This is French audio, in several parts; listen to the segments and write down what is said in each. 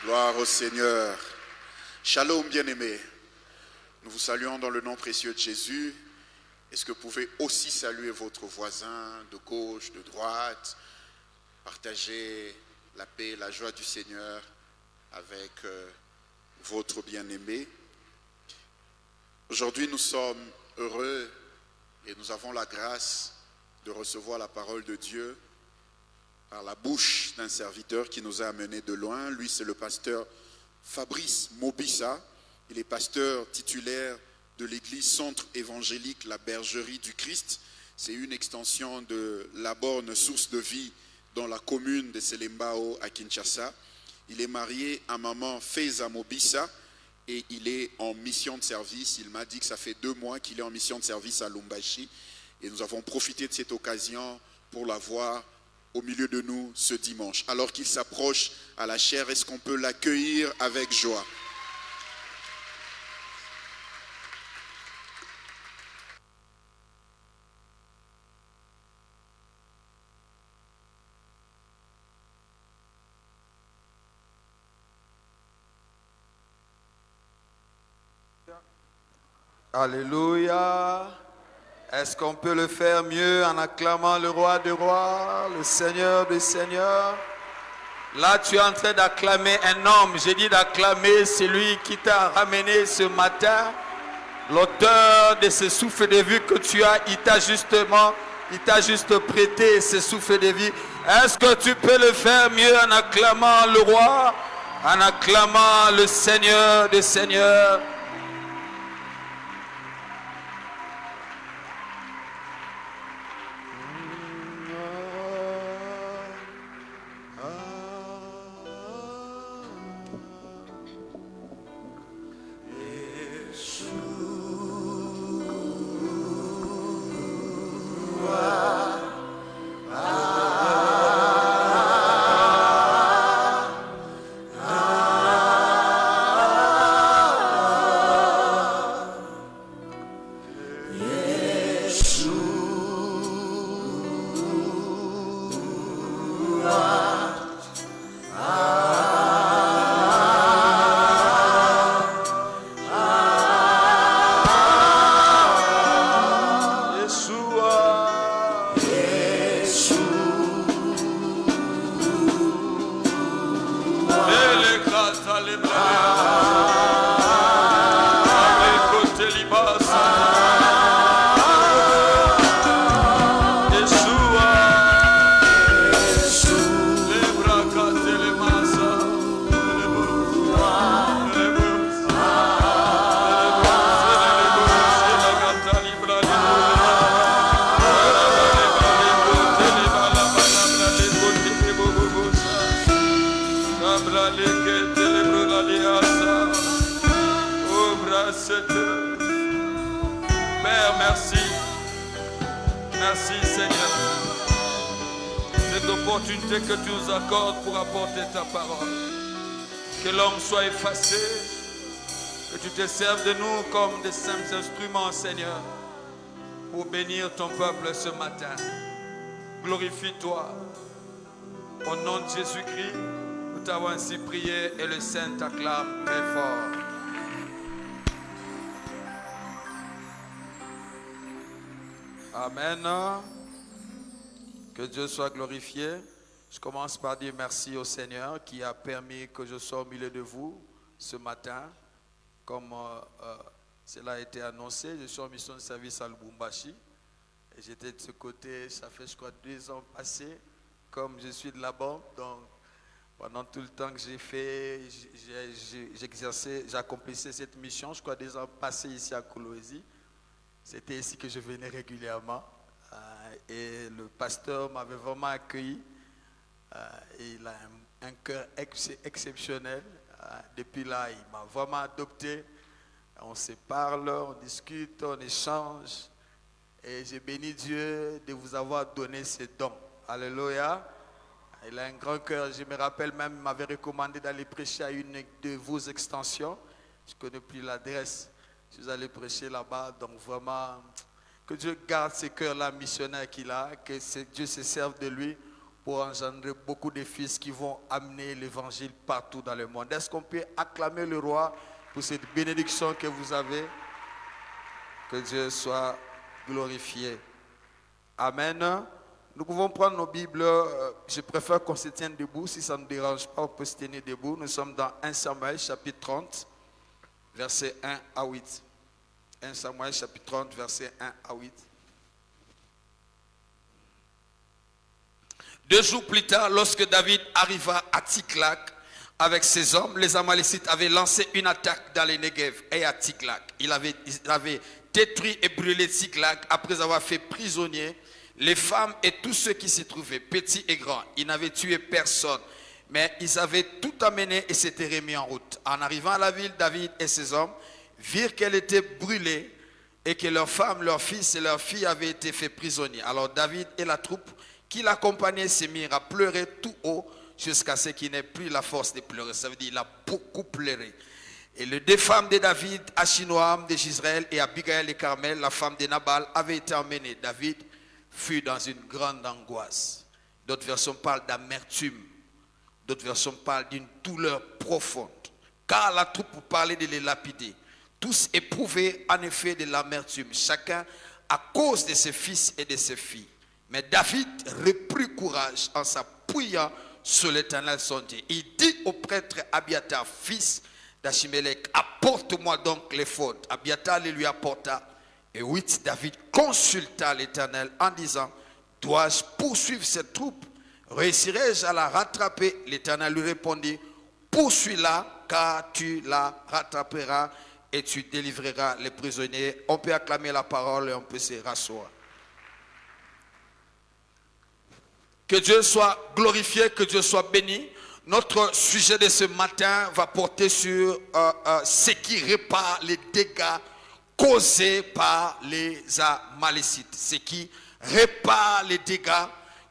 Gloire au Seigneur. Shalom bien-aimés. Nous vous saluons dans le nom précieux de Jésus. Est-ce que vous pouvez aussi saluer votre voisin de gauche, de droite, partager la paix, la joie du Seigneur avec votre bien-aimé. Aujourd'hui, nous sommes heureux et nous avons la grâce de recevoir la parole de Dieu par la bouche d'un serviteur qui nous a amenés de loin. Lui, c'est le pasteur Fabrice Mobissa. Il est pasteur titulaire de l'église Centre évangélique La Bergerie du Christ. C'est une extension de la borne Source de Vie dans la commune de Selembao à Kinshasa. Il est marié à maman Feza Mobissa et il est en mission de service. Il m'a dit que ça fait 2 mois qu'il est en mission de service à Lumbashi. Et nous avons profité de cette occasion pour l'avoir au milieu de nous ce dimanche. Alors qu'il s'approche à la chaire, est-ce qu'on peut l'accueillir avec joie? Alléluia. Est-ce qu'on peut le faire mieux en acclamant le roi des rois, le Seigneur des seigneurs? Là, tu es en train d'acclamer un homme. J'ai dit d'acclamer celui qui t'a ramené ce matin. L'auteur de ce souffle de vie que tu as, il t'a juste prêté ce souffle de vie. Est-ce que tu peux le faire mieux en acclamant le roi, en acclamant le Seigneur des seigneurs? Père, merci. Merci Seigneur. Cette opportunité que tu nous accordes pour apporter ta parole. Que l'homme soit effacé. Que tu te serves de nous comme des simples instruments, Seigneur, pour bénir ton peuple ce matin. Glorifie-toi. Au nom de Jésus-Christ, nous t'avons ainsi prié et le Saint t'acclame très fort. Amen. Que Dieu soit glorifié. Je commence par dire merci au Seigneur qui a permis que je sois au milieu de vous ce matin. Comme cela a été annoncé, je suis en mission de service à Lubumbashi. Et j'étais de ce côté, ça fait je crois 2 ans passés, comme je suis de là-bas. Donc pendant tout le temps que j'ai fait, j'exerçais, j'accomplissais cette mission, je crois 2 ans passés ici à Kolwezi. C'était ici que je venais régulièrement et le pasteur m'avait vraiment accueilli. Et il a un cœur exceptionnel. Depuis là, il m'a vraiment adopté. On se parle, on discute, on échange. Et j'ai béni Dieu de vous avoir donné ce don. Alléluia. Il a un grand cœur. Je me rappelle même, il m'avait recommandé d'aller prêcher à une de vos extensions. Je ne connais plus l'adresse. Je suis allé prêcher là-bas, donc vraiment, que Dieu garde ce cœurs-là missionnaires qu'il a, que Dieu se serve de lui pour engendrer beaucoup de fils qui vont amener l'évangile partout dans le monde. Est-ce qu'on peut acclamer le roi pour cette bénédiction que vous avez? Que Dieu soit glorifié. Amen. Nous pouvons prendre nos Bibles. Je préfère qu'on se tienne debout. Si ça ne dérange pas, on peut se tenir debout. Nous sommes dans 1 Samuel chapitre 30, versets 1 à 8. 1 Samuel chapitre 30, versets 1 à 8. 2 jours plus tard, lorsque David arriva à Tsiklag avec ses hommes, les Amalécites avaient lancé une attaque dans les Negev et à Tsiklag. Ils avaient détruit et brûlé Tsiklag après avoir fait prisonniers les femmes et tous ceux qui s'y trouvaient, petits et grands. Ils n'avaient tué personne, mais ils avaient tout amené et s'étaient remis en route. En arrivant à la ville, David et ses hommes virent qu'elle était brûlée et que leurs femmes, leurs fils et leurs filles avaient été faits prisonniers. Alors David et la troupe qui l'accompagnait se mirent à pleurer tout haut jusqu'à ce qu'il n'ait plus la force de pleurer. Ça veut dire qu'il a beaucoup pleuré. Et les deux femmes de David, Achinoam de Gisraël et Abigail et Carmel, la femme de Nabal, avaient été emmenées. David fut dans une grande angoisse. D'autres versions parlent d'amertume. D'autres versions parlent d'une douleur profonde. Car la troupe parlait de les lapider. Tous éprouvaient en effet de l'amertume, chacun à cause de ses fils et de ses filles. Mais David reprit courage en s'appuyant sur l'Éternel son Dieu. Il dit au prêtre Abiatar, fils d'Achimélec, apporte-moi donc l'éphod. Abiatar le lui apporta. Et 8, David consulta l'Éternel en disant, dois-je poursuivre cette troupe? Réussirai-je à la rattraper? L'Éternel lui répondit, poursuis-la, car tu la rattraperas et tu délivreras les prisonniers. On peut acclamer la parole et on peut se rasseoir. Que Dieu soit glorifié, que Dieu soit béni. Notre sujet de ce matin va porter sur ce qui répare les dégâts causés par les Amalécites. Ce qui répare les dégâts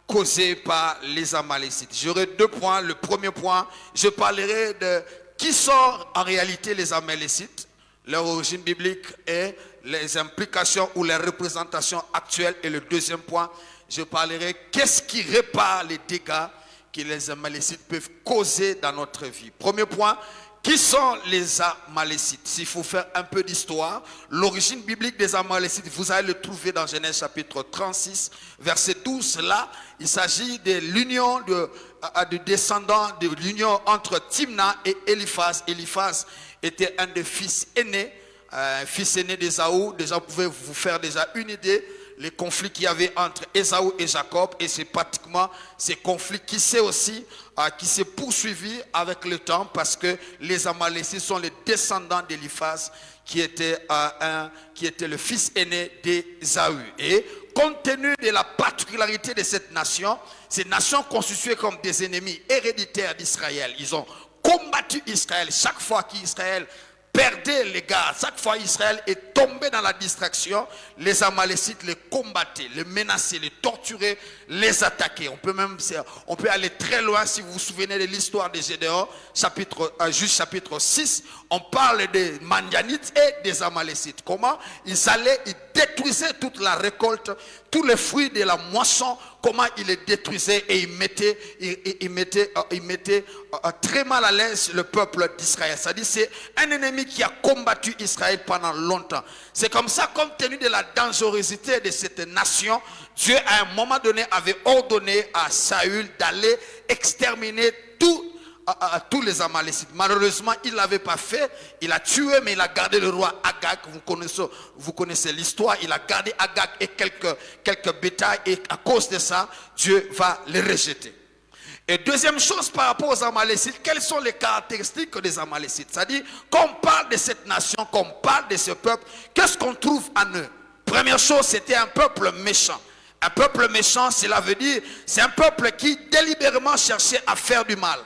causés par les Amalécites. J'aurai 2 points. Le premier point, je parlerai de qui sont en réalité les Amalécites, leur origine biblique et les implications ou les représentations actuelles. Et le deuxième point, je parlerai qu'est-ce qui répare les dégâts que les Amalécites peuvent causer dans notre vie. Premier point, qui sont les Amalécites? S'il faut faire un peu d'histoire, l'origine biblique des Amalécites, vous allez le trouver dans Genèse chapitre 36, verset 12. Là, il s'agit de l'union de descendants, de l'union entre Timna et Eliphaz. Eliphaz était un des fils aînés, fils aîné d'Ésaü. Déjà, vous pouvez vous faire déjà une idée les conflits qu'il y avait entre Ésaü et Jacob, et c'est pratiquement ces conflits qui s'est poursuivi avec le temps, parce que les Amalécites sont les descendants d'Éliphaz, qui était le fils aîné d'Ésaü. Et compte tenu de la particularité de cette nation constituée comme des ennemis héréditaires d'Israël, ils ont combattu Israël. Chaque fois qu'Israël perdait les gars, chaque fois Israël est tombé dans la distraction, les Amalécites les combattaient, les menaçaient, les torturaient, les attaquaient. On peut aller très loin. Si vous vous souvenez de l'histoire de Gédéon, Juge chapitre 6, on parle des Madianites et des Amalécites. Comment ils détruisaient toute la récolte, tous les fruits de la moisson, comment ils les détruisaient, et ils mettaient très mal à l'aise le peuple d'Israël. C'est-à-dire c'est un ennemi qui a combattu Israël pendant longtemps. C'est comme ça, compte tenu de la dangerosité de cette nation, Dieu à un moment donné avait ordonné à Saül d'aller exterminer tous les Amalécites. Malheureusement, il ne l'avait pas fait. Il a tué, mais il a gardé le roi Agag. Vous connaissez l'histoire. Il a gardé Agag et quelques bétails, et à cause de ça, Dieu va les rejeter. Et deuxième chose par rapport aux Amalécites, quelles sont les caractéristiques des Amalécites? C'est-à-dire, quand on parle de cette nation, quand on parle de ce peuple, qu'est-ce qu'on trouve en eux? Première chose, c'était un peuple méchant. Un peuple méchant, cela veut dire, c'est un peuple qui délibérément cherchait à faire du mal,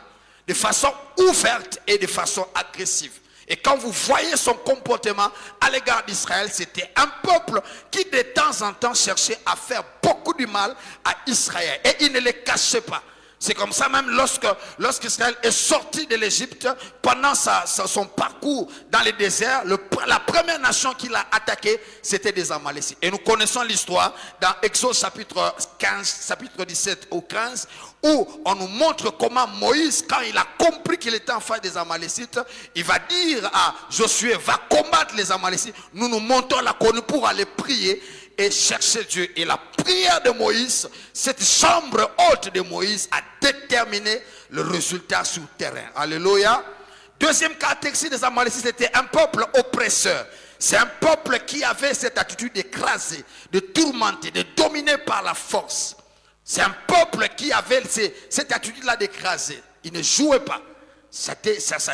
de façon ouverte et de façon agressive. Et quand vous voyez son comportement à l'égard d'Israël, c'était un peuple qui de temps en temps cherchait à faire beaucoup du mal à Israël. Et il ne les cachait pas. C'est comme ça même lorsqu'Israël est sorti de l'Égypte, pendant son parcours dans le désert, la première nation qu'il a attaquée, c'était des Amalécites. Et nous connaissons l'histoire dans Exode chapitre 15, chapitre 17 au 15, où on nous montre comment Moïse, quand il a compris qu'il était en face des Amalécites, il va dire à Josué, va combattre les Amalécites. Nous montons la colline pour aller prier et chercher Dieu. Et la prière de Moïse, cette chambre haute de Moïse a déterminé le résultat sur le terrain. Alléluia. Deuxième caractéristique des Amalécites, c'était un peuple oppresseur. C'est un peuple qui avait cette attitude d'écraser, de tourmenter, de dominer par la force. C'est un peuple qui avait cette attitude-là d'écraser. Il ne jouait pas. Ça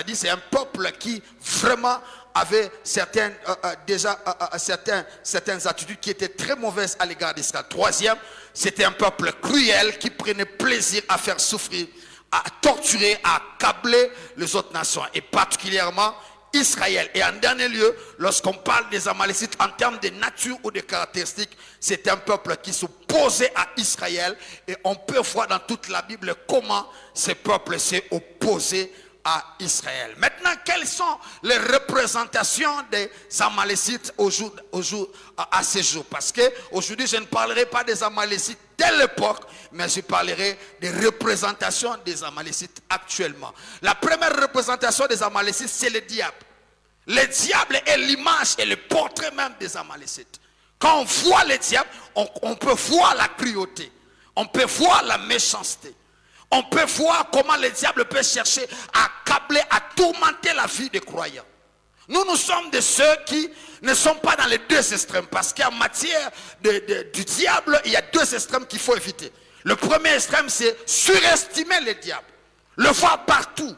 dit, c'est un peuple qui vraiment avait certaines attitudes qui étaient très mauvaises à l'égard d'Israël. Troisième, c'était un peuple cruel qui prenait plaisir à faire souffrir, à torturer, à accabler les autres nations, et particulièrement Israël. Et en dernier lieu, lorsqu'on parle des Amalécites en termes de nature ou de caractéristiques, c'est un peuple qui s'opposait à Israël, et on peut voir dans toute la Bible comment ce peuple s'est opposé à Israël. Maintenant, quelles sont les représentations des Amalécites à ce jour? Parce que aujourd'hui, je ne parlerai pas des Amalécites de l'époque, mais je parlerai des représentations des Amalécites actuellement. La première représentation des Amalécites, c'est le diable. Le diable est l'image et le portrait même des Amalécites. Quand on voit le diable, on peut voir la cruauté, on peut voir la méchanceté. On peut voir comment le diable peut chercher à accabler, à tourmenter la vie des croyants. Nous sommes de ceux qui ne sont pas dans les deux extrêmes. Parce qu'en matière du diable, il y a deux extrêmes qu'il faut éviter. Le premier extrême, c'est surestimer le diable. Le voir partout.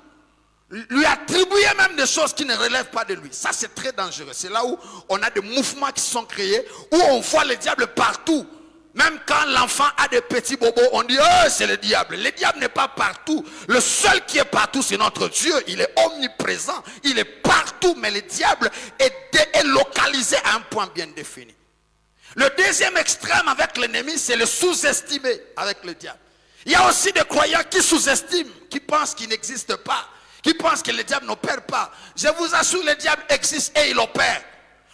Lui attribuer même des choses qui ne relèvent pas de lui. Ça, c'est très dangereux. C'est là où on a des mouvements qui sont créés, où on voit le diable partout. Même quand l'enfant a des petits bobos, on dit, oh, c'est le diable. Le diable n'est pas partout. Le seul qui est partout, c'est notre Dieu. Il est omniprésent. Il est partout. Mais le diable est localisé à un point bien défini. Le deuxième extrême avec l'ennemi, c'est le sous-estimer avec le diable. Il y a aussi des croyants qui sous-estiment, qui pensent qu'il n'existe pas, qui pensent que le diable n'opère pas. Je vous assure, le diable existe et il opère.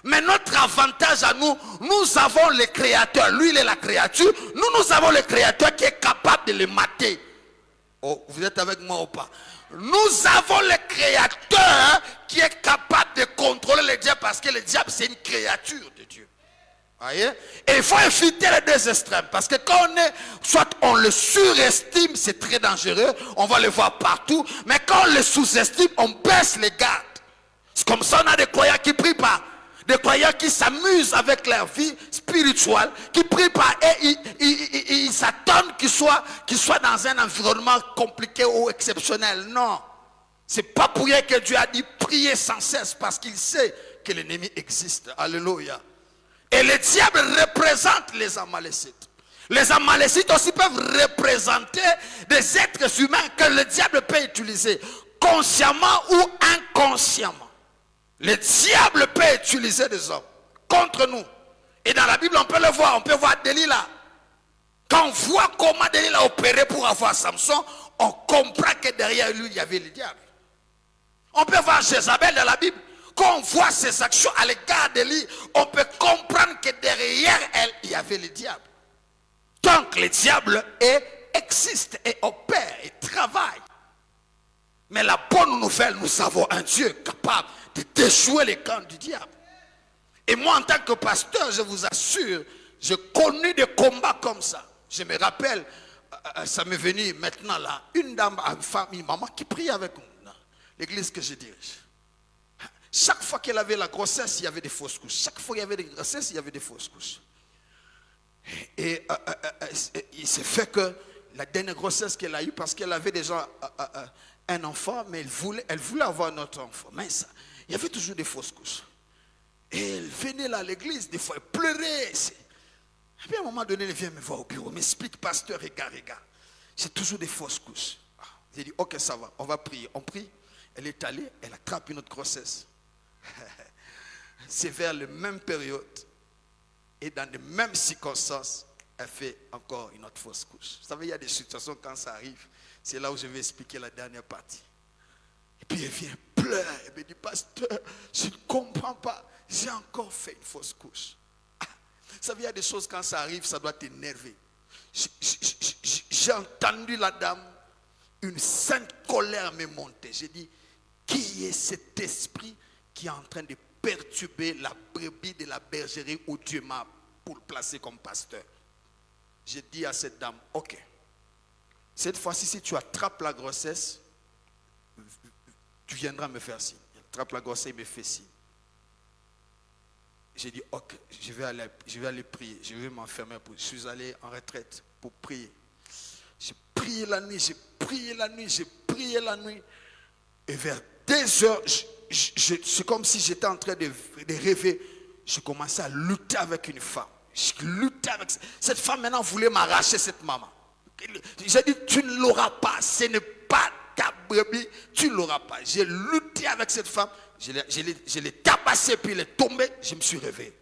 Mais notre avantage à nous, nous avons le Créateur. Lui, il est la créature. Nous avons le Créateur qui est capable de le mater. Oh, vous êtes avec moi ou pas? Nous avons le Créateur qui est capable de contrôler le diable, parce que le diable, c'est une créature de Dieu. Voyez? Et il faut éviter les deux extrêmes, parce que quand soit on le surestime, c'est très dangereux, on va le voir partout, mais quand on le sous-estime, on baisse les gardes. C'est comme ça, on a des croyants qui ne prient pas. Des croyants qui s'amusent avec leur vie spirituelle, qui ne prient pas, et ils s'attendent qu'ils soient dans un environnement compliqué ou exceptionnel. Non. Ce n'est pas pour rien que Dieu a dit prier sans cesse, parce qu'il sait que l'ennemi existe. Alléluia. Et le diable représente les Amalécites. Les Amalécites aussi peuvent représenter des êtres humains que le diable peut utiliser, consciemment ou inconsciemment. Le diable peut utiliser des hommes contre nous. Et dans la Bible, on peut le voir. On peut voir Delilah. Quand on voit comment Delilah opérait pour avoir Samson, on comprend que derrière lui, il y avait le diable. On peut voir Jézabel dans la Bible. Quand on voit ses actions à l'égard d'Élie, on peut comprendre que derrière elle, il y avait le diable. Donc le diable existe et opère et travaille. Mais la bonne nouvelle, nous avons un Dieu capable de déjouer les camps du diable. Et moi, en tant que pasteur, je vous assure, j'ai connu des combats comme ça. Je me rappelle, ça m'est venu maintenant là, une dame, une femme, une maman qui prie avec nous dans l'église que je dirige. Chaque fois qu'elle avait la grossesse, il y avait des fausses couches. Chaque fois qu'il y avait des grossesses, il y avait des fausses couches. Et il s'est fait que la dernière grossesse qu'elle a eue, parce qu'elle avait déjà un enfant, mais elle voulait avoir un autre enfant. Mais ça, il y avait toujours des fausses couches. Et elle venait là à l'église, des fois elle pleurait. Et puis à un moment donné, elle vient me voir au bureau, m'explique, pasteur, regarde. C'est toujours des fausses couches. J'ai dit, ok, ça va, on va prier. On prie, elle est allée, elle attrape une autre grossesse. C'est vers la même période et dans les mêmes circonstances elle fait encore une autre fausse couche. Vous savez, il y a des situations quand ça arrive, c'est là où je vais expliquer la dernière partie. Et puis elle vient pleurer, elle me dit, pasteur, je ne comprends pas, j'ai encore fait une fausse couche. Vous savez, il y a des choses quand ça arrive, ça doit t'énerver. J'ai entendu la dame, une sainte colère me monter. J'ai dit, qui est cet esprit qui est en train de perturber la brebis de la bergerie où Dieu m'a pour le placer comme pasteur? J'ai dit à cette dame, ok, cette fois-ci, si tu attrapes la grossesse, tu viendras me faire signe. Il attrape la grossesse, il me fait signe. J'ai dit, ok, je vais aller prier, je vais m'enfermer. Je suis allé en retraite pour prier. J'ai prié la nuit, j'ai prié la nuit, j'ai prié la nuit. Et vers 2 heures, c'est comme si j'étais en train de rêver. Je commençais à lutter avec une femme. Je luttais avec cette femme. Maintenant voulait m'arracher cette maman. J'ai dit, tu ne l'auras pas. Ce n'est pas ta brebis. Tu ne l'auras pas. J'ai lutté avec cette femme. Je l'ai tabassée, puis elle est tombée. Je me suis réveillé.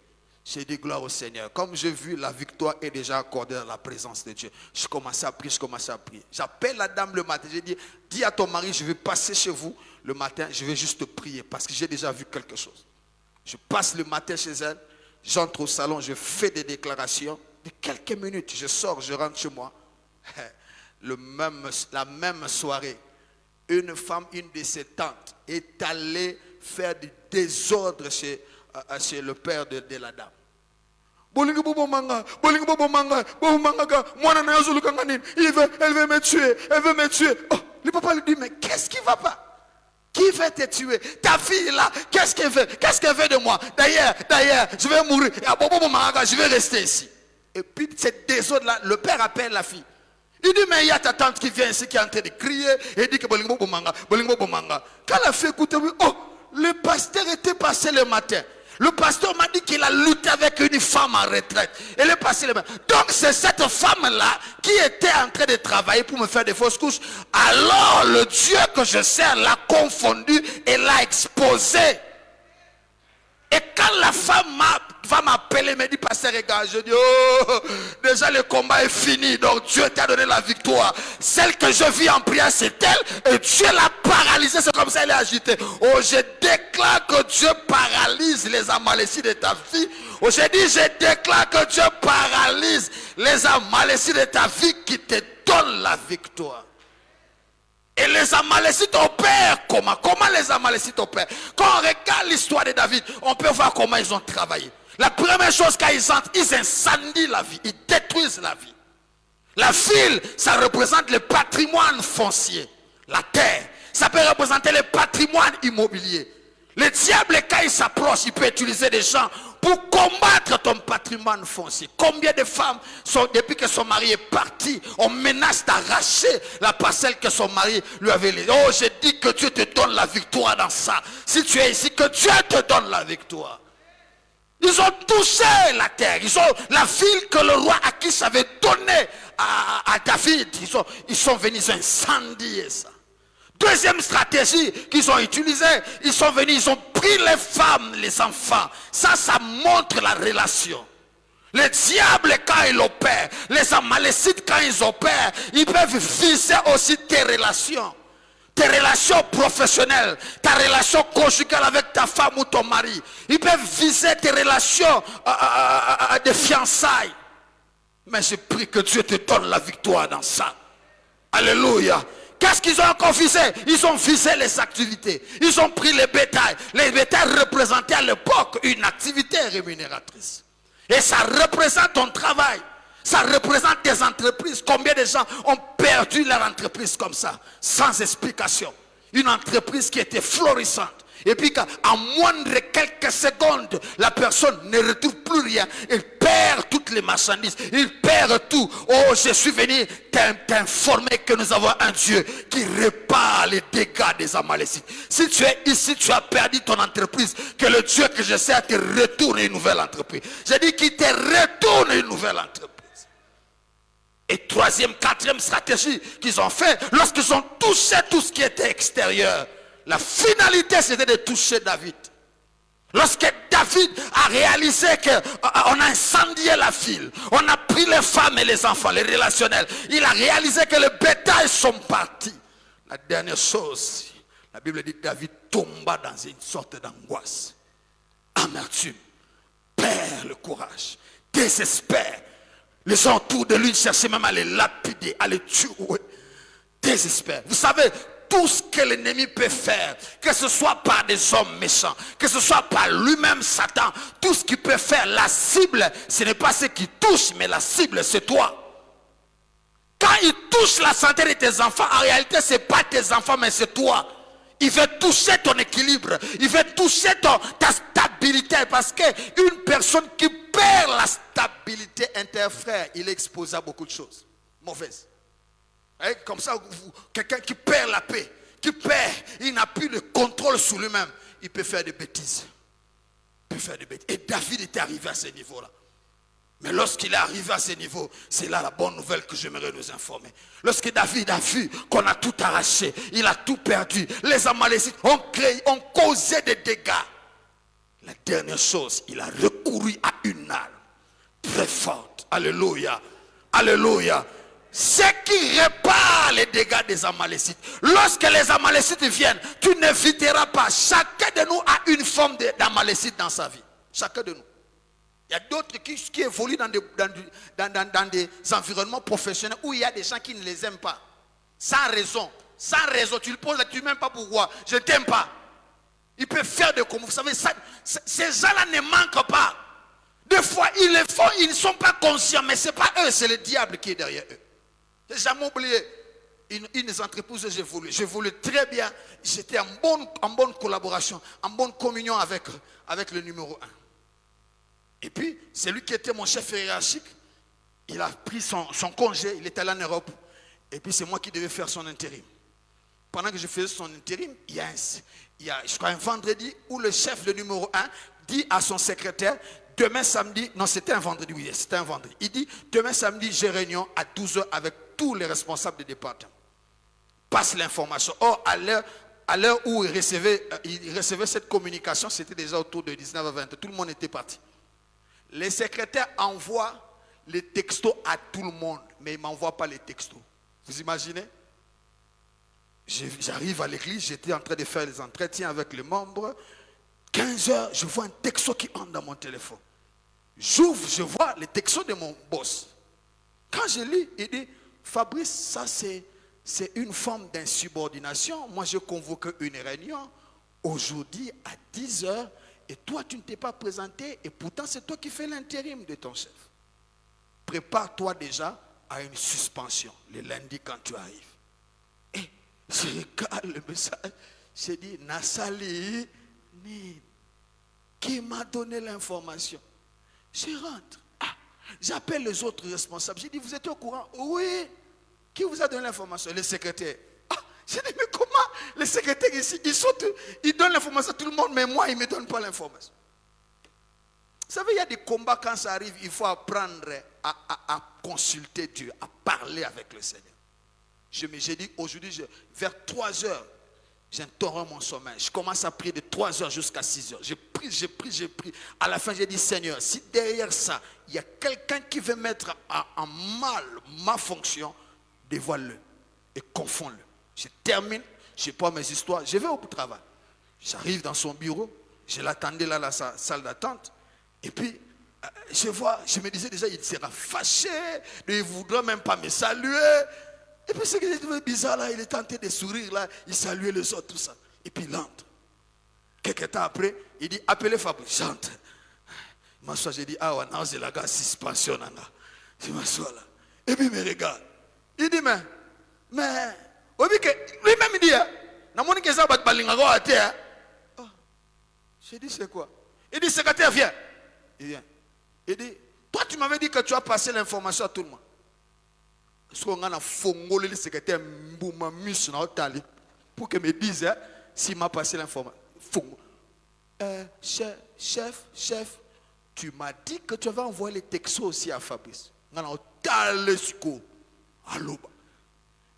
J'ai dit gloire au Seigneur. Comme j'ai vu, la victoire est déjà accordée dans la présence de Dieu. Je commençais à prier, J'appelle la dame le matin. J'ai dit, dis à ton mari, je vais passer chez vous le matin. Je vais juste prier parce que j'ai déjà vu quelque chose. Je passe le matin chez elle. J'entre au salon, je fais des déclarations. De quelques minutes, je sors, je rentre chez moi. La même soirée, une femme, une de ses tantes, est allée faire du désordre chez le père de la dame. Elle veut me tuer, elle veut me tuer. Oh, le papa lui dit, mais qu'est-ce qui va pas? Qui veut te tuer? Ta fille là, qu'est-ce qu'elle veut? Qu'est-ce qu'elle veut de moi? D'ailleurs, je vais mourir. Je vais rester ici. Et puis, cette désordre là, le père appelle la fille. Il dit, mais il y a ta tante qui vient ici, qui est en train de crier. Et il dit que Bolingo Bomanga. Quand la fille écoute, oh, le pasteur était passé le matin. Le pasteur m'a dit qu'il a lutté avec une femme en retraite. Elle est passée le matin. Donc c'est cette femme-là qui était en train de travailler pour me faire des fausses couches. Alors le Dieu que je sers l'a confondu et l'a exposé. Et quand la femme va m'appeler, me dit, pasteur, regarde, je dis, oh, déjà le combat est fini, donc Dieu t'a donné la victoire. Celle que je vis en prière, c'est elle, et Dieu l'a paralysée, c'est comme ça elle est agitée. Oh, je déclare que Dieu paralyse les Amalécites de ta vie. Oh, je déclare que Dieu paralyse les Amalécites de ta vie qui te donnent la victoire. Et les Amalécites opèrent comment? Comment les Amalécites opèrent? Quand on regarde l'histoire de David, on peut voir comment ils ont travaillé. La première chose, quand ils entrent, ils incendient la vie, ils détruisent la vie. La ville, ça représente le patrimoine foncier. La terre, ça peut représenter le patrimoine immobilier. Le diable, quand il s'approche, il peut utiliser des gens pour combattre ton patrimoine foncier. Combien de femmes, depuis que son mari est parti, on menace d'arracher la parcelle que son mari lui avait laissée. Oh, j'ai dit que Dieu te donne la victoire dans ça. Si tu es ici, que Dieu te donne la victoire. Ils ont touché la terre. Ils ont la ville que le roi Akish avait donnée à David. Ils sont venus, ils ont incendié ça. Deuxième stratégie qu'ils ont utilisée, ils sont venus, ils ont pris les femmes, les enfants. Ça montre la relation. Le diable, quand il opère, les Amalécites, quand ils opèrent, ils peuvent viser aussi tes relations. Tes relations professionnelles, ta relation conjugale avec ta femme ou ton mari. Ils peuvent viser tes relations de fiançailles. Mais je prie que Dieu te donne la victoire dans ça. Alléluia. Qu'est-ce qu'ils ont encore visé? Ils ont visé les activités. Ils ont pris les bétails. Les bétails représentaient à l'époque une activité rémunératrice. Et ça représente ton travail. Ça représente tes entreprises. Combien de gens ont perdu leur entreprise comme ça, sans explication? Une entreprise qui était florissante. Et puis en moins de quelques secondes, la personne ne retrouve plus rien. Il perd toutes les marchandises. Il perd tout. Oh, je suis venu t'informer que nous avons un Dieu qui répare les dégâts des Amalécites. Si tu es ici, tu as perdu ton entreprise. Que le Dieu que je sers te retourne une nouvelle entreprise. J'ai dit qu'il te retourne une nouvelle entreprise. Et troisième, quatrième stratégie qu'ils ont fait, lorsqu'ils ont touché tout ce qui était extérieur, la finalité c'était de toucher David. Lorsque David a réalisé qu'on a incendié la ville, on a pris les femmes et les enfants, les relationnels, il a réalisé que les bétails sont partis. La dernière chose, la Bible dit que David tomba dans une sorte d'angoisse, amertume, perd le courage, désespère. Les gens autour de lui cherchaient même à les lapider, à les tuer, désespère. Vous savez, tout ce que l'ennemi peut faire, que ce soit par des hommes méchants, que ce soit par lui-même Satan, tout ce qu'il peut faire, la cible, ce n'est pas ce qui touche, mais la cible, c'est toi. Quand il touche la santé de tes enfants, en réalité, ce n'est pas tes enfants, mais c'est toi. Il veut toucher ton équilibre, il veut toucher ta stabilité, parce qu'une personne qui perd la stabilité interfrère, il est exposé à beaucoup de choses mauvaises. Et comme ça, quelqu'un qui perd la paix, qui perd, il n'a plus le contrôle sur lui-même, il peut faire des bêtises. Il peut faire des bêtises. Et David était arrivé à ce niveau-là. Mais lorsqu'il est arrivé à ce niveau, c'est là la bonne nouvelle que j'aimerais nous informer. Lorsque David a vu qu'on a tout arraché, il a tout perdu, les Amalécites ont causé des dégâts. La dernière chose, il a recouru à une arme très forte. Alléluia. Alléluia. Ce qui répare les dégâts des Amalécites. Lorsque les Amalécites viennent, tu n'éviteras pas. Chacun de nous a une forme d'Amalécite dans sa vie. Chacun de nous. Il y a d'autres qui évoluent dans des environnements professionnels où il y a des gens qui ne les aiment pas. Sans raison. Sans raison. Tu le poses là, tu ne m'aimes pas pourquoi. Je ne t'aime pas. Ils peuvent faire de comme vous savez, ces gens-là ne manquent pas. Des fois, ils le font, ils ne sont pas conscients, mais ce n'est pas eux, c'est le diable qui est derrière eux. Je n'ai jamais oublié une entreprise où j'évolue très bien. J'étais en bonne collaboration, en bonne communion avec le numéro 1. Et puis, c'est lui qui était mon chef hiérarchique. Il a pris son congé, il est allé en Europe. Et puis, c'est moi qui devais faire son intérim. Pendant que je faisais son intérim, il y a je crois un vendredi où le chef, le numéro 1, dit à son secrétaire, demain samedi, non c'était un vendredi, oui c'était un vendredi. Il dit, demain samedi, j'ai réunion à 12h avec tous les responsables des départements. Passe l'information. Or, à l'heure où il recevait cette communication, c'était déjà autour de 19h20. Tout le monde était parti. Les secrétaires envoient les textos à tout le monde, mais ils ne m'envoient pas les textos. Vous imaginez? J'arrive à l'église, j'étais en train de faire les entretiens avec les membres. 15h, je vois un texto qui entre dans mon téléphone. J'ouvre, je vois les textos de mon boss. Quand je lis, il dit, Fabrice, ça c'est une forme d'insubordination. Moi, je convoque une réunion aujourd'hui à 10h et toi, tu ne t'es pas présenté et pourtant, c'est toi qui fais l'intérim de ton chef. Prépare-toi déjà à une suspension le lundi quand tu arrives. Et je regarde le message, j'ai dit, Nassali, qui m'a donné l'information. Je rentre. J'appelle les autres responsables. J'ai dit, vous êtes au courant? Oui. Qui vous a donné l'information? Le secrétaire. J'ai dit, mais comment? Les secrétaires ici, ils donnent l'information à tout le monde, mais moi, ils ne me donnent pas l'information. Vous savez, il y a des combats quand ça arrive, il faut apprendre à consulter Dieu, à parler avec le Seigneur. J'ai dit, aujourd'hui, vers 3h, j'interromps mon sommeil. Je commence à prier de 3h jusqu'à 6h. J'ai pris. À la fin, j'ai dit, Seigneur, si derrière ça, il y a quelqu'un qui veut mettre en mal ma fonction, dévoile-le et confonds-le. Je termine, je prends mes histoires, je vais au travail. J'arrive dans son bureau, je l'attendais là, la salle d'attente. Et puis, je me disais déjà, il sera fâché, il ne voudra même pas me saluer. Et puis, ce qui est bizarre là, il est tenté de sourire là, il saluait les autres, tout ça. Et puis, il entre. Quelques temps après, il dit, appelez Fabrice, j'entre. Je m'assois, j'ai dit, ouais, non, c'est la gare suspension. Je m'assois là. Et puis, il me regarde. Il dit, mais, lui-même, il dit, j'ai dit, c'est quoi? Il dit, secrétaire, viens. Il vient. Il dit, toi, tu m'avais dit que tu as passé l'information à tout le monde. Est-ce qu'on a fongolé le secrétaire Mboumamus pour qu'il me dise s'il m'a passé l'information? Chef, tu m'as dit que tu avais envoyé les textos aussi à Fabrice.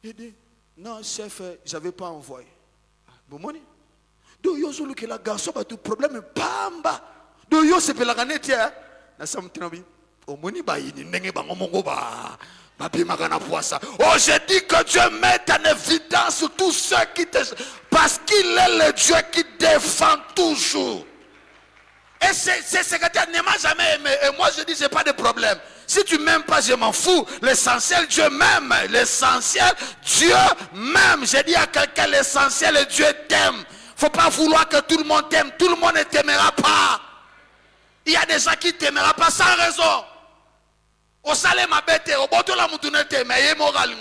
Il dit, non, chef, je n'avais pas envoyé. Do yo zo luki la garçon ba tout problème pamba. Do yo se pela kanetia. Na samtinabi. Omoni ba yini ndenge ba ngomongo ba. Oh, je dis que Dieu met en évidence tous ceux qui te... Parce qu'il est le Dieu qui défend toujours. Et c'est ce que tu ne m'as jamais aimé. Et moi je dis, j'ai pas de problème. Si tu m'aimes pas, je m'en fous. L'essentiel, Dieu m'aime. L'essentiel, Dieu m'aime. J'ai dit à quelqu'un, l'essentiel, Dieu t'aime. Faut pas vouloir que tout le monde t'aime. Tout le monde ne t'aimera pas. Il y a des gens qui ne t'aimeront pas sans raison. Au salé ma bête, au bout de la moutounette, mais il est moral.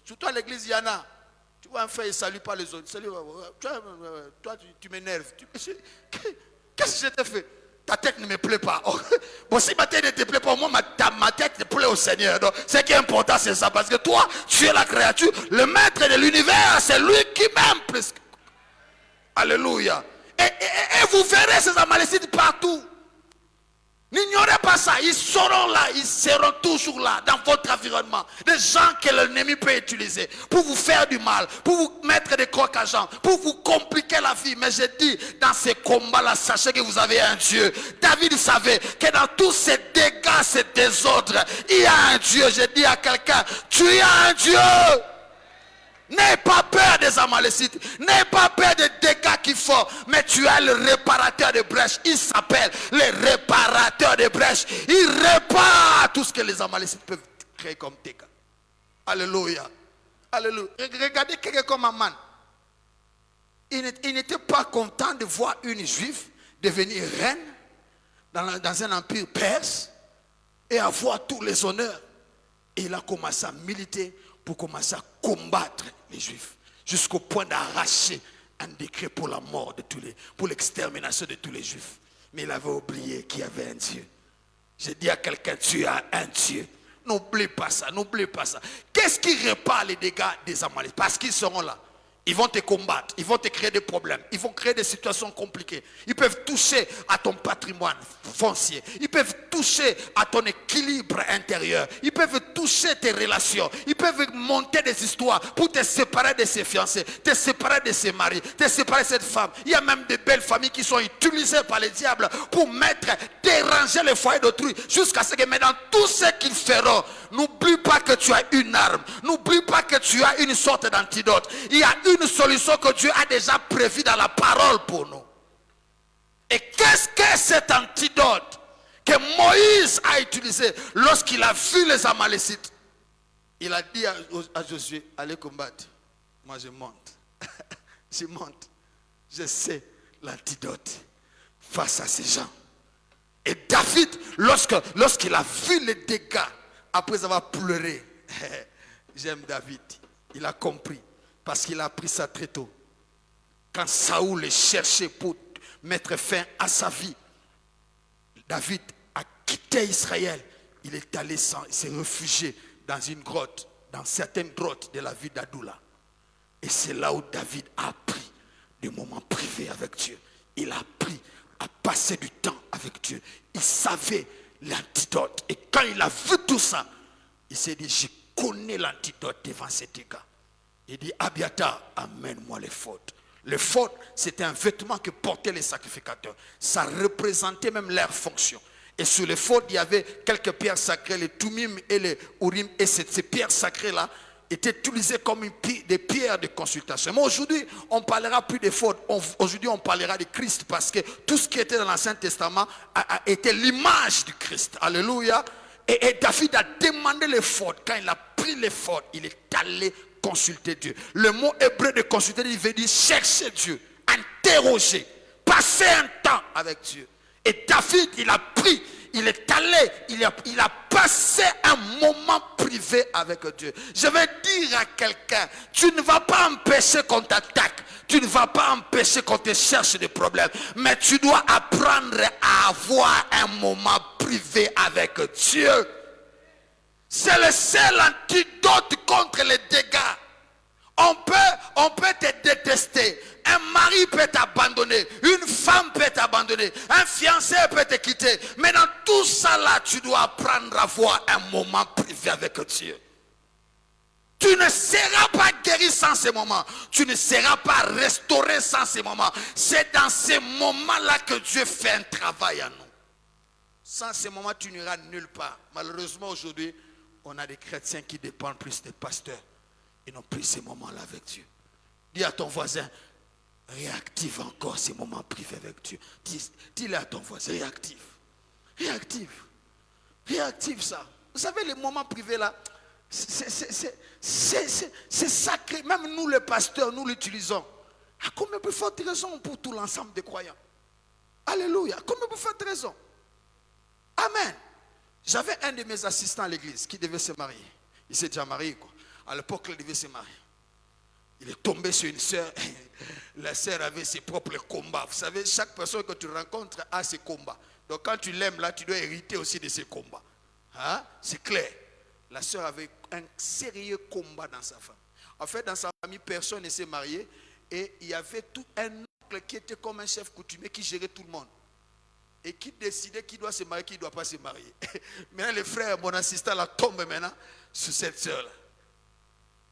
Surtout à l'église, il y en a. Tu vois un frère, il ne salue pas les autres. Salut, toi, tu m'énerves. Qu'est-ce que je t'ai fait? Ta tête ne me plaît pas. Bon, si ma tête ne te plaît pas, au moins ma tête te plaît au Seigneur. Donc, ce qui est important, c'est ça. Parce que toi, tu es la créature. Le maître de l'univers, c'est lui qui m'aime plus. Alléluia. Et vous verrez ces Amalécites partout. N'ignorez pas ça, ils seront là, ils seront toujours là dans votre environnement. Des gens que l'ennemi peut utiliser pour vous faire du mal, pour vous mettre des crocs à gens, pour vous compliquer la vie. Mais je dis, dans ces combats-là, sachez que vous avez un Dieu. David savait que dans tous ces dégâts, ces désordres, il y a un Dieu. Je dis à quelqu'un, tu as un Dieu. N'aie pas peur des Amalécites. N'aie pas peur des dégâts qu'ils font. Mais tu as le réparateur de brèches. Il s'appelle le réparateur de brèches. Il répare tout ce que les Amalécites peuvent créer comme dégâts. Alléluia. Alléluia. Regardez quelqu'un comme Aman. Il n'était pas content de voir une juive devenir reine dans un empire perse et avoir tous les honneurs. Et il a commencé à militer pour commencer à combattre les Juifs, jusqu'au point d'arracher un décret pour la mort de pour l'extermination de tous les Juifs. Mais il avait oublié qu'il y avait un Dieu. J'ai dit à quelqu'un, tu as un Dieu. N'oublie pas ça, n'oublie pas ça. Qu'est-ce qui répare les dégâts des Amalécites? Parce qu'ils seront là. Ils vont te combattre, ils vont te créer des problèmes, ils vont créer des situations compliquées. Ils peuvent toucher à ton patrimoine foncier, ils peuvent toucher à ton équilibre intérieur, ils peuvent toucher tes relations, ils peuvent monter des histoires pour te séparer de ses fiancés, te séparer de ses maris, te séparer de cette femme. Il y a même des belles familles qui sont utilisées par les diables pour déranger le foyer d'autrui, jusqu'à ce que, mais dans tout ce qu'ils feront, n'oublie pas que tu as une arme, n'oublie pas que tu as une sorte d'antidote. Il y a une solution que Dieu a déjà prévue dans la parole pour nous. Et qu'est-ce que cet antidote que Moïse a utilisé lorsqu'il a vu les Amalécites? Il a dit à Josué, allez combattre. Moi je monte. Je monte. Je sais l'antidote face à ces gens. Et David, lorsqu'il a vu les dégâts, après avoir pleuré, j'aime David, il a compris. Parce qu'il a appris ça très tôt. Quand Saoul le cherchait pour mettre fin à sa vie, David a quitté Israël. Il est allé se réfugier dans une grotte, dans certaines grottes de la ville d'Adoula. Et c'est là où David a appris des moments privés avec Dieu. Il a appris à passer du temps avec Dieu. Il savait l'antidote. Et quand il a vu tout ça, il s'est dit, je connais l'antidote devant ces dégâts. Il dit, Abiatar, amène-moi les fautes. Les fautes, c'était un vêtement que portaient les sacrificateurs. Ça représentait même leur fonction. Et sur les fautes, il y avait quelques pierres sacrées, les Tumim et les Urim. Et ces pierres sacrées-là étaient utilisées comme des pierres de consultation. Mais aujourd'hui, on ne parlera plus des fautes. Aujourd'hui, on parlera de Christ. Parce que tout ce qui était dans l'Ancien Testament était l'image du Christ. Alléluia. Et David a demandé les fautes. Quand il a pris les fautes, il est allé consulter Dieu. Le mot hébreu de consulter, il veut dire chercher Dieu, interroger, passer un temps avec Dieu. Et David, il a pris, il est allé, il a passé un moment privé avec Dieu. Je vais dire à quelqu'un, tu ne vas pas empêcher qu'on t'attaque, tu ne vas pas empêcher qu'on te cherche des problèmes, mais tu dois apprendre à avoir un moment privé avec Dieu. C'est le seul antidote contre les dégâts. On peut te détester. Un mari peut t'abandonner. Une femme peut t'abandonner. Un fiancé peut te quitter. Mais dans tout ça là, tu dois apprendre à avoir un moment privé avec Dieu. Tu ne seras pas guéri guéri sans ces moments. Tu ne seras pas restauré sans ces moments. C'est dans ces moments-là que Dieu fait un travail à nous. Sans ces moments, tu n'iras nulle part. Malheureusement, aujourd'hui, on a des chrétiens qui dépendent plus des pasteurs. Ils n'ont plus ces moments-là avec Dieu. Dis à ton voisin, réactive encore ces moments privés avec Dieu. Dis-le à ton voisin, réactive. Réactive. Réactive ça. Vous savez, les moments privés là, c'est sacré. Même nous les pasteurs, nous l'utilisons. À combien de fortes raisons pour tout l'ensemble des croyants. Alléluia. Combien de fortes raisons. Amen. J'avais un de mes assistants à l'église qui devait se marier. Il s'est déjà marié quoi. À l'époque, il devait se marier. Il est tombé sur une sœur. La sœur avait ses propres combats. Vous savez, chaque personne que tu rencontres a ses combats. Donc quand tu l'aimes là, tu dois hériter aussi de ses combats. Hein? C'est clair. La sœur avait un sérieux combat dans sa famille. En fait, dans sa famille, personne ne s'est marié. Et il y avait tout un oncle qui était comme un chef coutumier qui gérait tout le monde. Et qui décidait qui doit se marier, qui ne doit pas se marier. Maintenant, les frères, mon assistant, là, tombe maintenant sur cette sœur-là.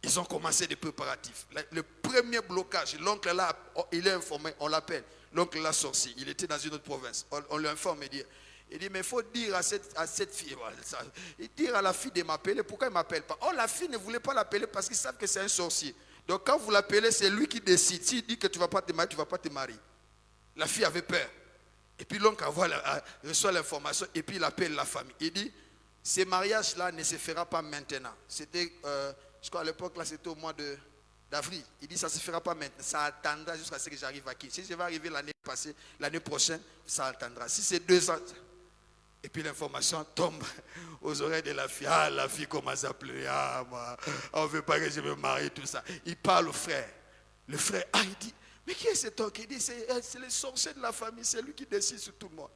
Ils ont commencé des préparatifs. Le premier blocage, l'oncle là, il est informé, on l'appelle. L'oncle là sorcier, il était dans une autre province. On l'informe et dit, mais il faut dire à cette fille, il dit à la fille de m'appeler, pourquoi il ne m'appelle pas? Oh, la fille ne voulait pas l'appeler parce qu'ils savent que c'est un sorcier. Donc quand vous l'appelez, c'est lui qui décide. S'il dit que tu ne vas pas te marier, tu ne vas pas te marier. La fille avait peur. Et puis l'oncle reçoit l'information et puis il appelle la famille. Il dit, ces mariages-là ne se fera pas maintenant. C'était, je crois à l'époque, là c'était au mois d'avril. Il dit, ça ne se fera pas maintenant. Ça attendra jusqu'à ce que j'arrive à qui. Si je vais arriver l'année passée, l'année prochaine, ça attendra. Si c'est 2 ans. Et puis l'information tombe aux oreilles de la fille. Ah, la fille commence à pleurer. Ah, moi, on ne veut pas que je me marie, tout ça. Il parle au frère. Le frère, il dit, mais qui est cet homme qui dit, c'est le sorcier de la famille, c'est lui qui décide sur tout le monde.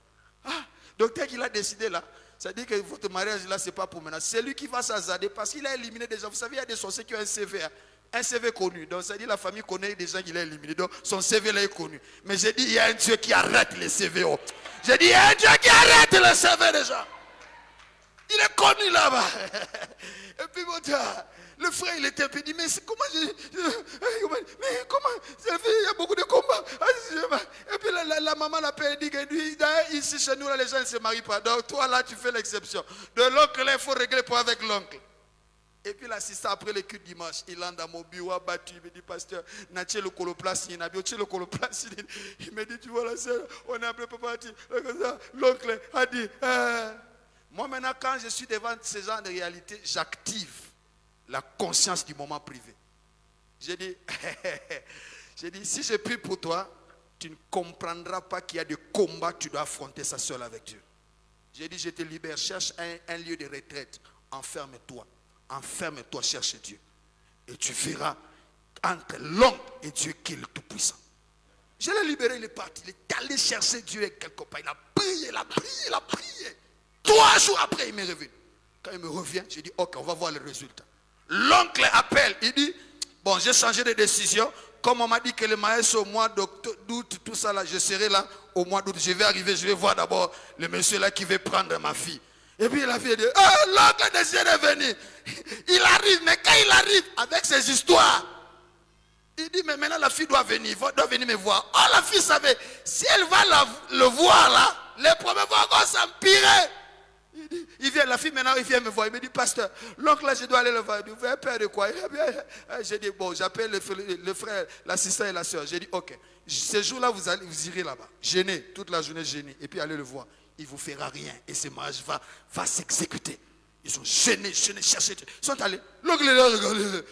Ah, donc dès qu'il a décidé là, ça dit que votre mariage là, ce n'est pas pour maintenant. C'est lui qui va s'azader parce qu'il a éliminé des gens. Vous savez, il y a des sorciers qui ont un CV. Un CV connu. Donc ça dit la famille connaît des gens qu'il a éliminés. Donc son CV là est connu. Mais j'ai dit, il y a un Dieu qui arrête les CV. Oh. J'ai dit, il y a un Dieu qui arrête les CV des gens. Il est connu là-bas. Et puis le frère, il était un peu dit, mais comment mais comment il y a beaucoup de combats. Et puis la maman l'appelle et dit, ici chez nous, là, les gens ne se marient pas. Donc toi là, tu fais l'exception. De l'oncle là, il faut régler pour avec l'oncle. Et puis l'assistant, après le culte dimanche, il entre dans mon bureau abattu. Il me dit, pasteur, il me dit, tu vois la sœur, on est un peu parti. L'oncle a dit, moi maintenant, quand je suis devant ce genre de réalité, j'active la conscience du moment privé. J'ai dit, si je prie pour toi, tu ne comprendras pas qu'il y a des combats, tu dois affronter ça seul avec Dieu. J'ai dit, je te libère, cherche un lieu de retraite, enferme-toi. Enferme-toi, cherche Dieu. Et tu verras entre l'homme et Dieu qui est le Tout-Puissant. Je l'ai libéré, il est parti. Il est allé chercher Dieu quelque part. Il a prié, il a prié, il a prié. 3 jours après, il m'est revenu. Quand il me revient, j'ai dit, ok, on va voir le résultat. L'oncle appelle, il dit, bon, j'ai changé de décision. Comme on m'a dit que le mariage au mois d'août, tout ça là, je serai là au mois d'août. Je vais arriver, je vais voir d'abord le monsieur là qui veut prendre ma fille. Et puis la fille dit, l'oncle décide de venir. Il arrive, mais quand il arrive avec ses histoires, il dit, mais maintenant la fille doit venir me voir. Oh, la fille savait, si elle va le voir là, les problèmes vont encore s'empirer. Il vient, la fille maintenant, il vient me voir. Il me dit, pasteur, l'oncle là, je dois aller le voir. Il dit, vous avez peur de quoi? J'ai dit, bon, j'appelle le frère, l'assistant et la soeur. J'ai dit, ok, ce jour-là, vous irez là-bas. Gêner, toute la journée gêner. Et puis allez le voir. Il ne vous fera rien. Et ce mariage va s'exécuter. Ils sont gênés, cherchés. Ils sont allés. L'oncle est là, regardez.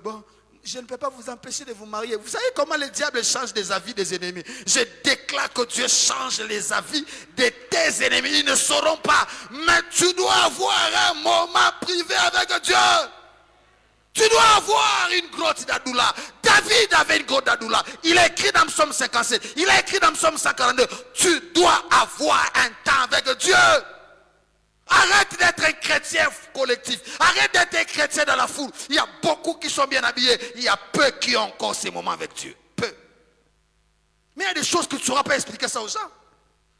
Bon, je ne peux pas vous empêcher de vous marier. Vous savez comment le diable change les avis des ennemis? Je déclare que Dieu change les avis de tes ennemis. Ils ne sauront pas. Mais tu dois avoir un moment privé avec Dieu. Tu dois avoir une grotte d'Adoula. David avait une grotte d'Adoula. Il a écrit dans Psaume 57. Il a écrit dans Psaume 142. Tu dois avoir un temps avec Dieu. Arrête d'être un chrétien collectif. Arrête d'être un chrétien dans la foule. Il y a beaucoup qui sont bien habillés. Il y a peu qui ont encore ces moments avec Dieu. Peu. Mais il y a des choses que tu ne sauras pas expliquer ça aux gens.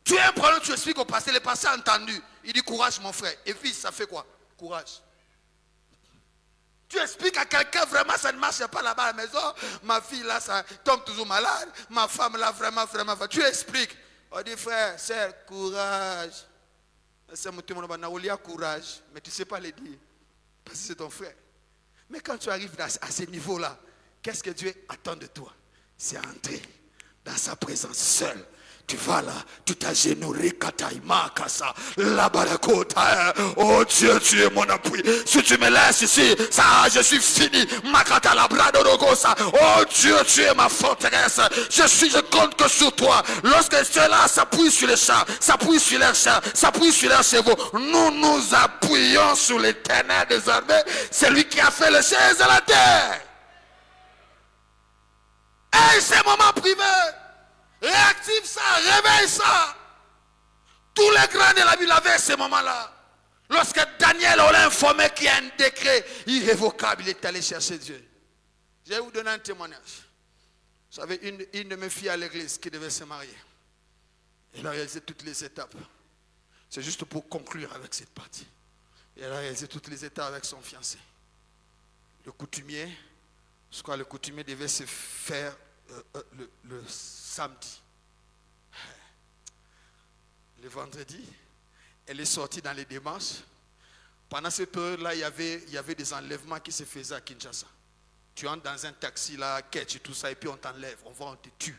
Tu as un problème, tu expliques au pasteur. Le pasteur a entendu. Il dit courage mon frère. Et puis ça fait quoi? Courage. Tu expliques à quelqu'un, vraiment, ça ne marche pas là-bas à la maison. Ma fille, là, ça tombe toujours malade. Ma femme, là, vraiment. Tu expliques. On dit, frère, sœur, courage. C'est mon courage. Mais tu ne sais pas le dire. Parce que c'est ton frère. Mais quand tu arrives à ce niveau-là, qu'est-ce que Dieu attend de toi? C'est entrer dans sa présence seul. Tu vas là, tu t'agenouilles, oh Dieu, tu es mon appui. Si tu me laisses ici, ça, je suis fini. Oh Dieu, tu es ma forteresse. Je compte que sur toi. Lorsque cela s'appuie sur les chars, s'appuie sur leurs chars, s'appuie sur leurs chevaux, nous nous appuyons sur l'Éternel des armées, celui qui a fait les choses à la terre. Et ces moments privés, réactive ça, réveille ça. Tous les grands de la Bible avaient ces moments-là. Lorsque Daniel on l'a informé qu'il y a un décret irrévocable, il est allé chercher Dieu. Je vais vous donner un témoignage. J'avais une de mes filles à l'église qui devait se marier. Elle a réalisé toutes les étapes. C'est juste pour conclure avec cette partie. Elle a réalisé toutes les étapes avec son fiancé. Le coutumier, je crois que le coutumier devait se faire le samedi. Le vendredi, elle est sortie dans les démarches. Pendant cette période-là, il y avait des enlèvements qui se faisaient à Kinshasa. Tu entres dans un taxi là, catch et tout ça, et puis on t'enlève, on te tue.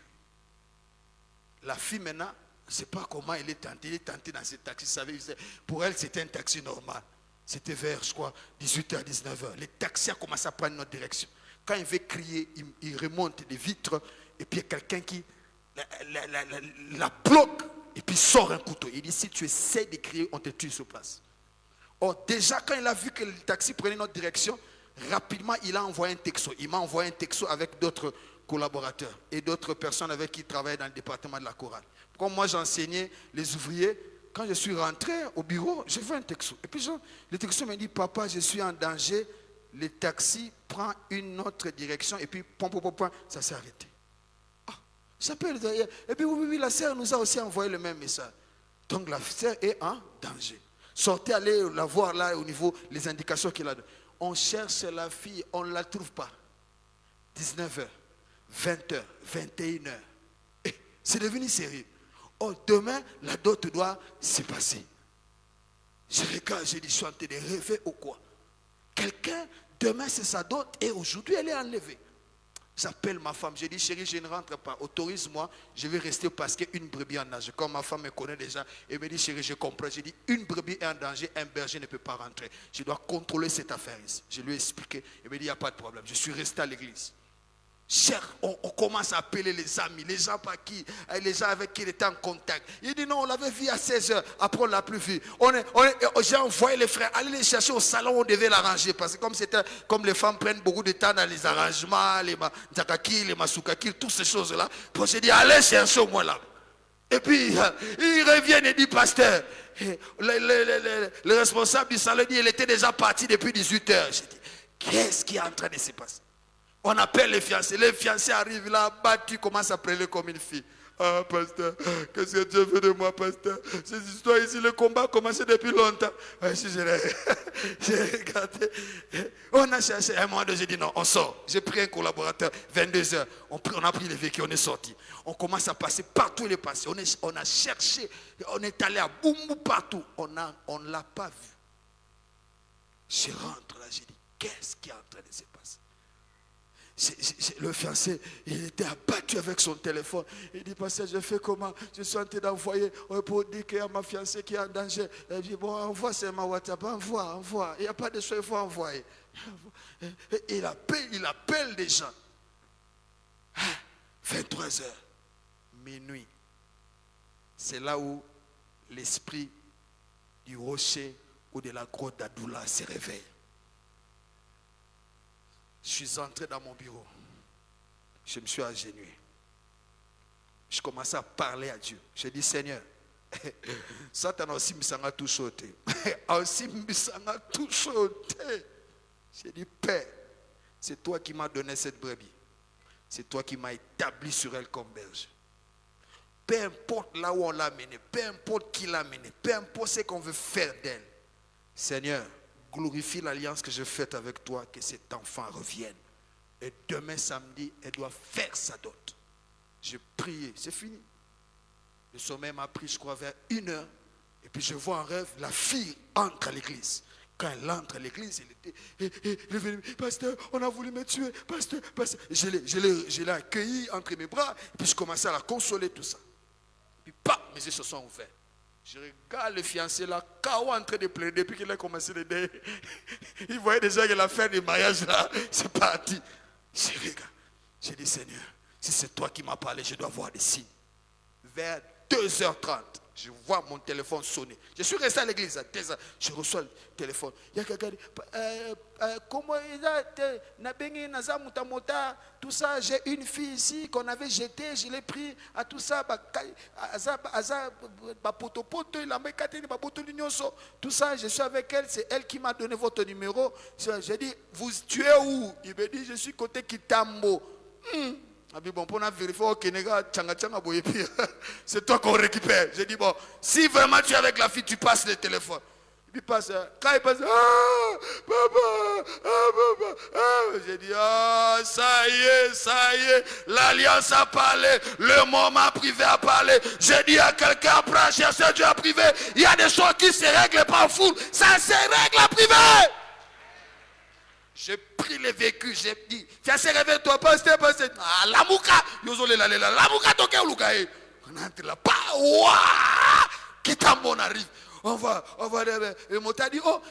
La fille maintenant, je ne sais pas comment elle est tentée dans ce taxi. Pour elle, c'était un taxi normal. C'était vers, je crois, 18h, 19h. Les taxis ont commencé à prendre notre direction. Quand il veut crier, il remonte des vitres, et puis il y a quelqu'un qui la bloque, et puis sort un couteau. Il dit, si tu essaies de crier, on te tue sur place. Or, déjà, quand il a vu que le taxi prenait notre direction, rapidement, il a envoyé un texto. Il m'a envoyé un texto avec d'autres collaborateurs et d'autres personnes avec qui il travaillait dans le département de la chorale. Comme moi, j'enseignais les ouvriers, quand je suis rentré au bureau, j'ai vu un texto. Et puis, le texto me dit, papa, je suis en danger. Le taxi prend une autre direction et puis, ça s'est arrêté. J'appelle derrière. Et puis, oui, la sœur nous a aussi envoyé le même message. Donc, la sœur est en danger. Sortez, allez la voir là au niveau des indications qu'il a. On cherche la fille, on ne la trouve pas. 19h, 20h, 21h. C'est devenu sérieux. Oh, demain, la dot doit se passer. Je regarde, je dis, je suis en train de rêver ou quoi? Quelqu'un, demain c'est sa dot et aujourd'hui elle est enlevée. J'appelle ma femme, je dis, chérie, je ne rentre pas, autorise-moi, je vais rester parce qu'une brebis en danger. Comme ma femme me connaît déjà, elle me dit, chérie, je comprends. Je dis, une brebis est en danger, un berger ne peut pas rentrer. Je dois contrôler cette affaire ici. Je lui ai expliqué, elle me dit, il n'y a pas de problème. Je suis resté à l'église. Cher, on commence à appeler les amis, les gens avec qui il était en contact. Il dit non, on l'avait vu à 16h, après on ne l'a plus vu. J'ai envoyé les frères, aller les chercher au salon, on devait l'arranger. Parce que comme les femmes prennent beaucoup de temps dans les arrangements, les nzakaki, les masukaki, toutes ces choses-là. Puis j'ai dit, allez chercher au moins là. Et puis, il revient et dit, pasteur, le responsable du salon dit, il était déjà parti depuis 18h. J'ai dit, qu'est-ce qui est en train de se passer? On appelle les fiancés. Les fiancés arrivent là, battu, commence à prêler comme une fille. Ah, pasteur, qu'est-ce que Dieu veut de moi, pasteur? Ces histoires ici, le combat a commencé depuis longtemps. Si j'ai regardé. On a cherché. À un moment donné, j'ai dit non, on sort. J'ai pris un collaborateur, 22h. On a pris les véhicules, on est sorti. On commence à passer partout, il est passé. On a cherché, on est allé à Boumou partout. On ne l'a pas vu. Je rentre là, j'ai dit, qu'est-ce qui est en train de se passer? Le fiancé, il était abattu avec son téléphone. Il dit, pasteur, je fais comment? Je suis en train d'envoyer pour dire qu'il y a ma fiancée qui est en danger. Il dit, bon, envoie, c'est ma WhatsApp, envoie. Il n'y a pas de choix, il faut envoyer. Il appelle des gens. 23h, minuit. C'est là où l'esprit du rocher ou de la grotte d'Adoula se réveille. Je suis entré dans mon bureau. Je me suis agenouillé. Je commençais à parler à Dieu. J'ai dit, Seigneur, Satan aussi me sanga tout sauté. Aussi me sanga tout sauté. J'ai dit, Père, c'est toi qui m'as donné cette brebis. C'est toi qui m'as établi sur elle comme berger. Peu importe là où on l'a menée, peu importe qui l'a menée, peu importe ce qu'on veut faire d'elle. Seigneur, glorifie l'alliance que j'ai faite avec toi, que cet enfant revienne. Et demain samedi, elle doit faire sa dot. J'ai prié, c'est fini. Le sommeil m'a pris, je crois, vers 1h. Et puis je vois en rêve, la fille entre à l'église. Quand elle entre à l'église, elle est venue, pasteur, on a voulu me tuer, pasteur. Je l'ai accueillie entre mes bras, et puis je commençais à la consoler, tout ça. Puis, paf, mes yeux se sont ouverts. Je regarde le fiancé là, KO en train de pleurer depuis qu'il a commencé le deuil. Il voyait déjà que la fin du mariage là, c'est parti. Je regarde, j'ai dit, Seigneur, si c'est toi qui m'as parlé, je dois voir des signes. Vers 2h30, je vois mon téléphone sonner. Je suis resté à l'église à 2h. Je reçois le téléphone. Il y a quelqu'un qui dit, comment il a tout ça, j'ai une fille ici qu'on avait jetée, je l'ai pris à tout ça, tout ça, je suis avec elle, c'est elle qui m'a donné votre numéro. J'ai dit, tu es où? Il me dit, je suis côté Kitambo. Bon, pour vérifier, c'est toi qu'on récupère. J'ai dit, bon, si vraiment tu es avec la fille, tu passes le téléphone. Il passe, quand il passe, papa, j'ai dit, ça y est, l'alliance a parlé, le moment privé a parlé. J'ai dit à quelqu'un, après chercher Dieu en privé, il y a des choses qui ne se règlent pas en foule, ça se règle en privé. J'ai pris les vécus, j'ai dit, tiens, c'est réveille-toi, pasteur. Ah, la mouka, la mouka, toke ou lukae. On entre là, Kitambo, on arrive. On va, le motard dit, oh,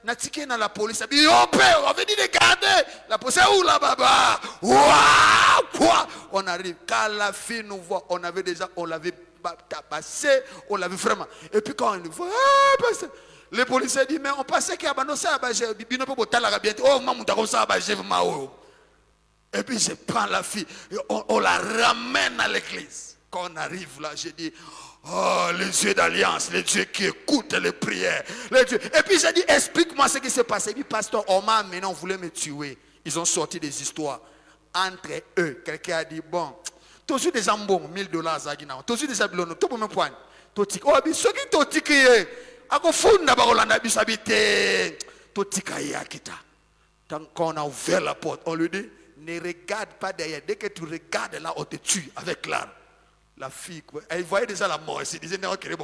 na ticket dans la police. Il dit, oh, père, on veut dire de garder. La police, où là, baba? Quoi? On arrive, quand la fille nous voit, on l'avait tabassé, on l'avait vraiment. Et puis quand on nous voit, pasteur. Les policiers disent, mais on pensait qu'il y a un ça, et puis je prends la fille, et on la ramène à l'église. Quand on arrive là, je dis, oh, les dieux d'alliance, les dieux qui écoutent les prières. Les dieux. Et puis j'ai dit, explique-moi ce qui s'est passé. Il dit, pasteur, on m'a amené, on voulait me tuer. Ils ont sorti des histoires. Entre eux, quelqu'un a dit, bon, toujours des jambons, $1000, toujours des ablonos, tout pour me poigner. Oh, ce qui t'ont dit quand on a ouvert la porte, on lui dit, ne regarde pas derrière. Dès que tu regardes là, on te tue avec l'arme. La fille, elle voyait déjà la mort. Elle se disait, non, elle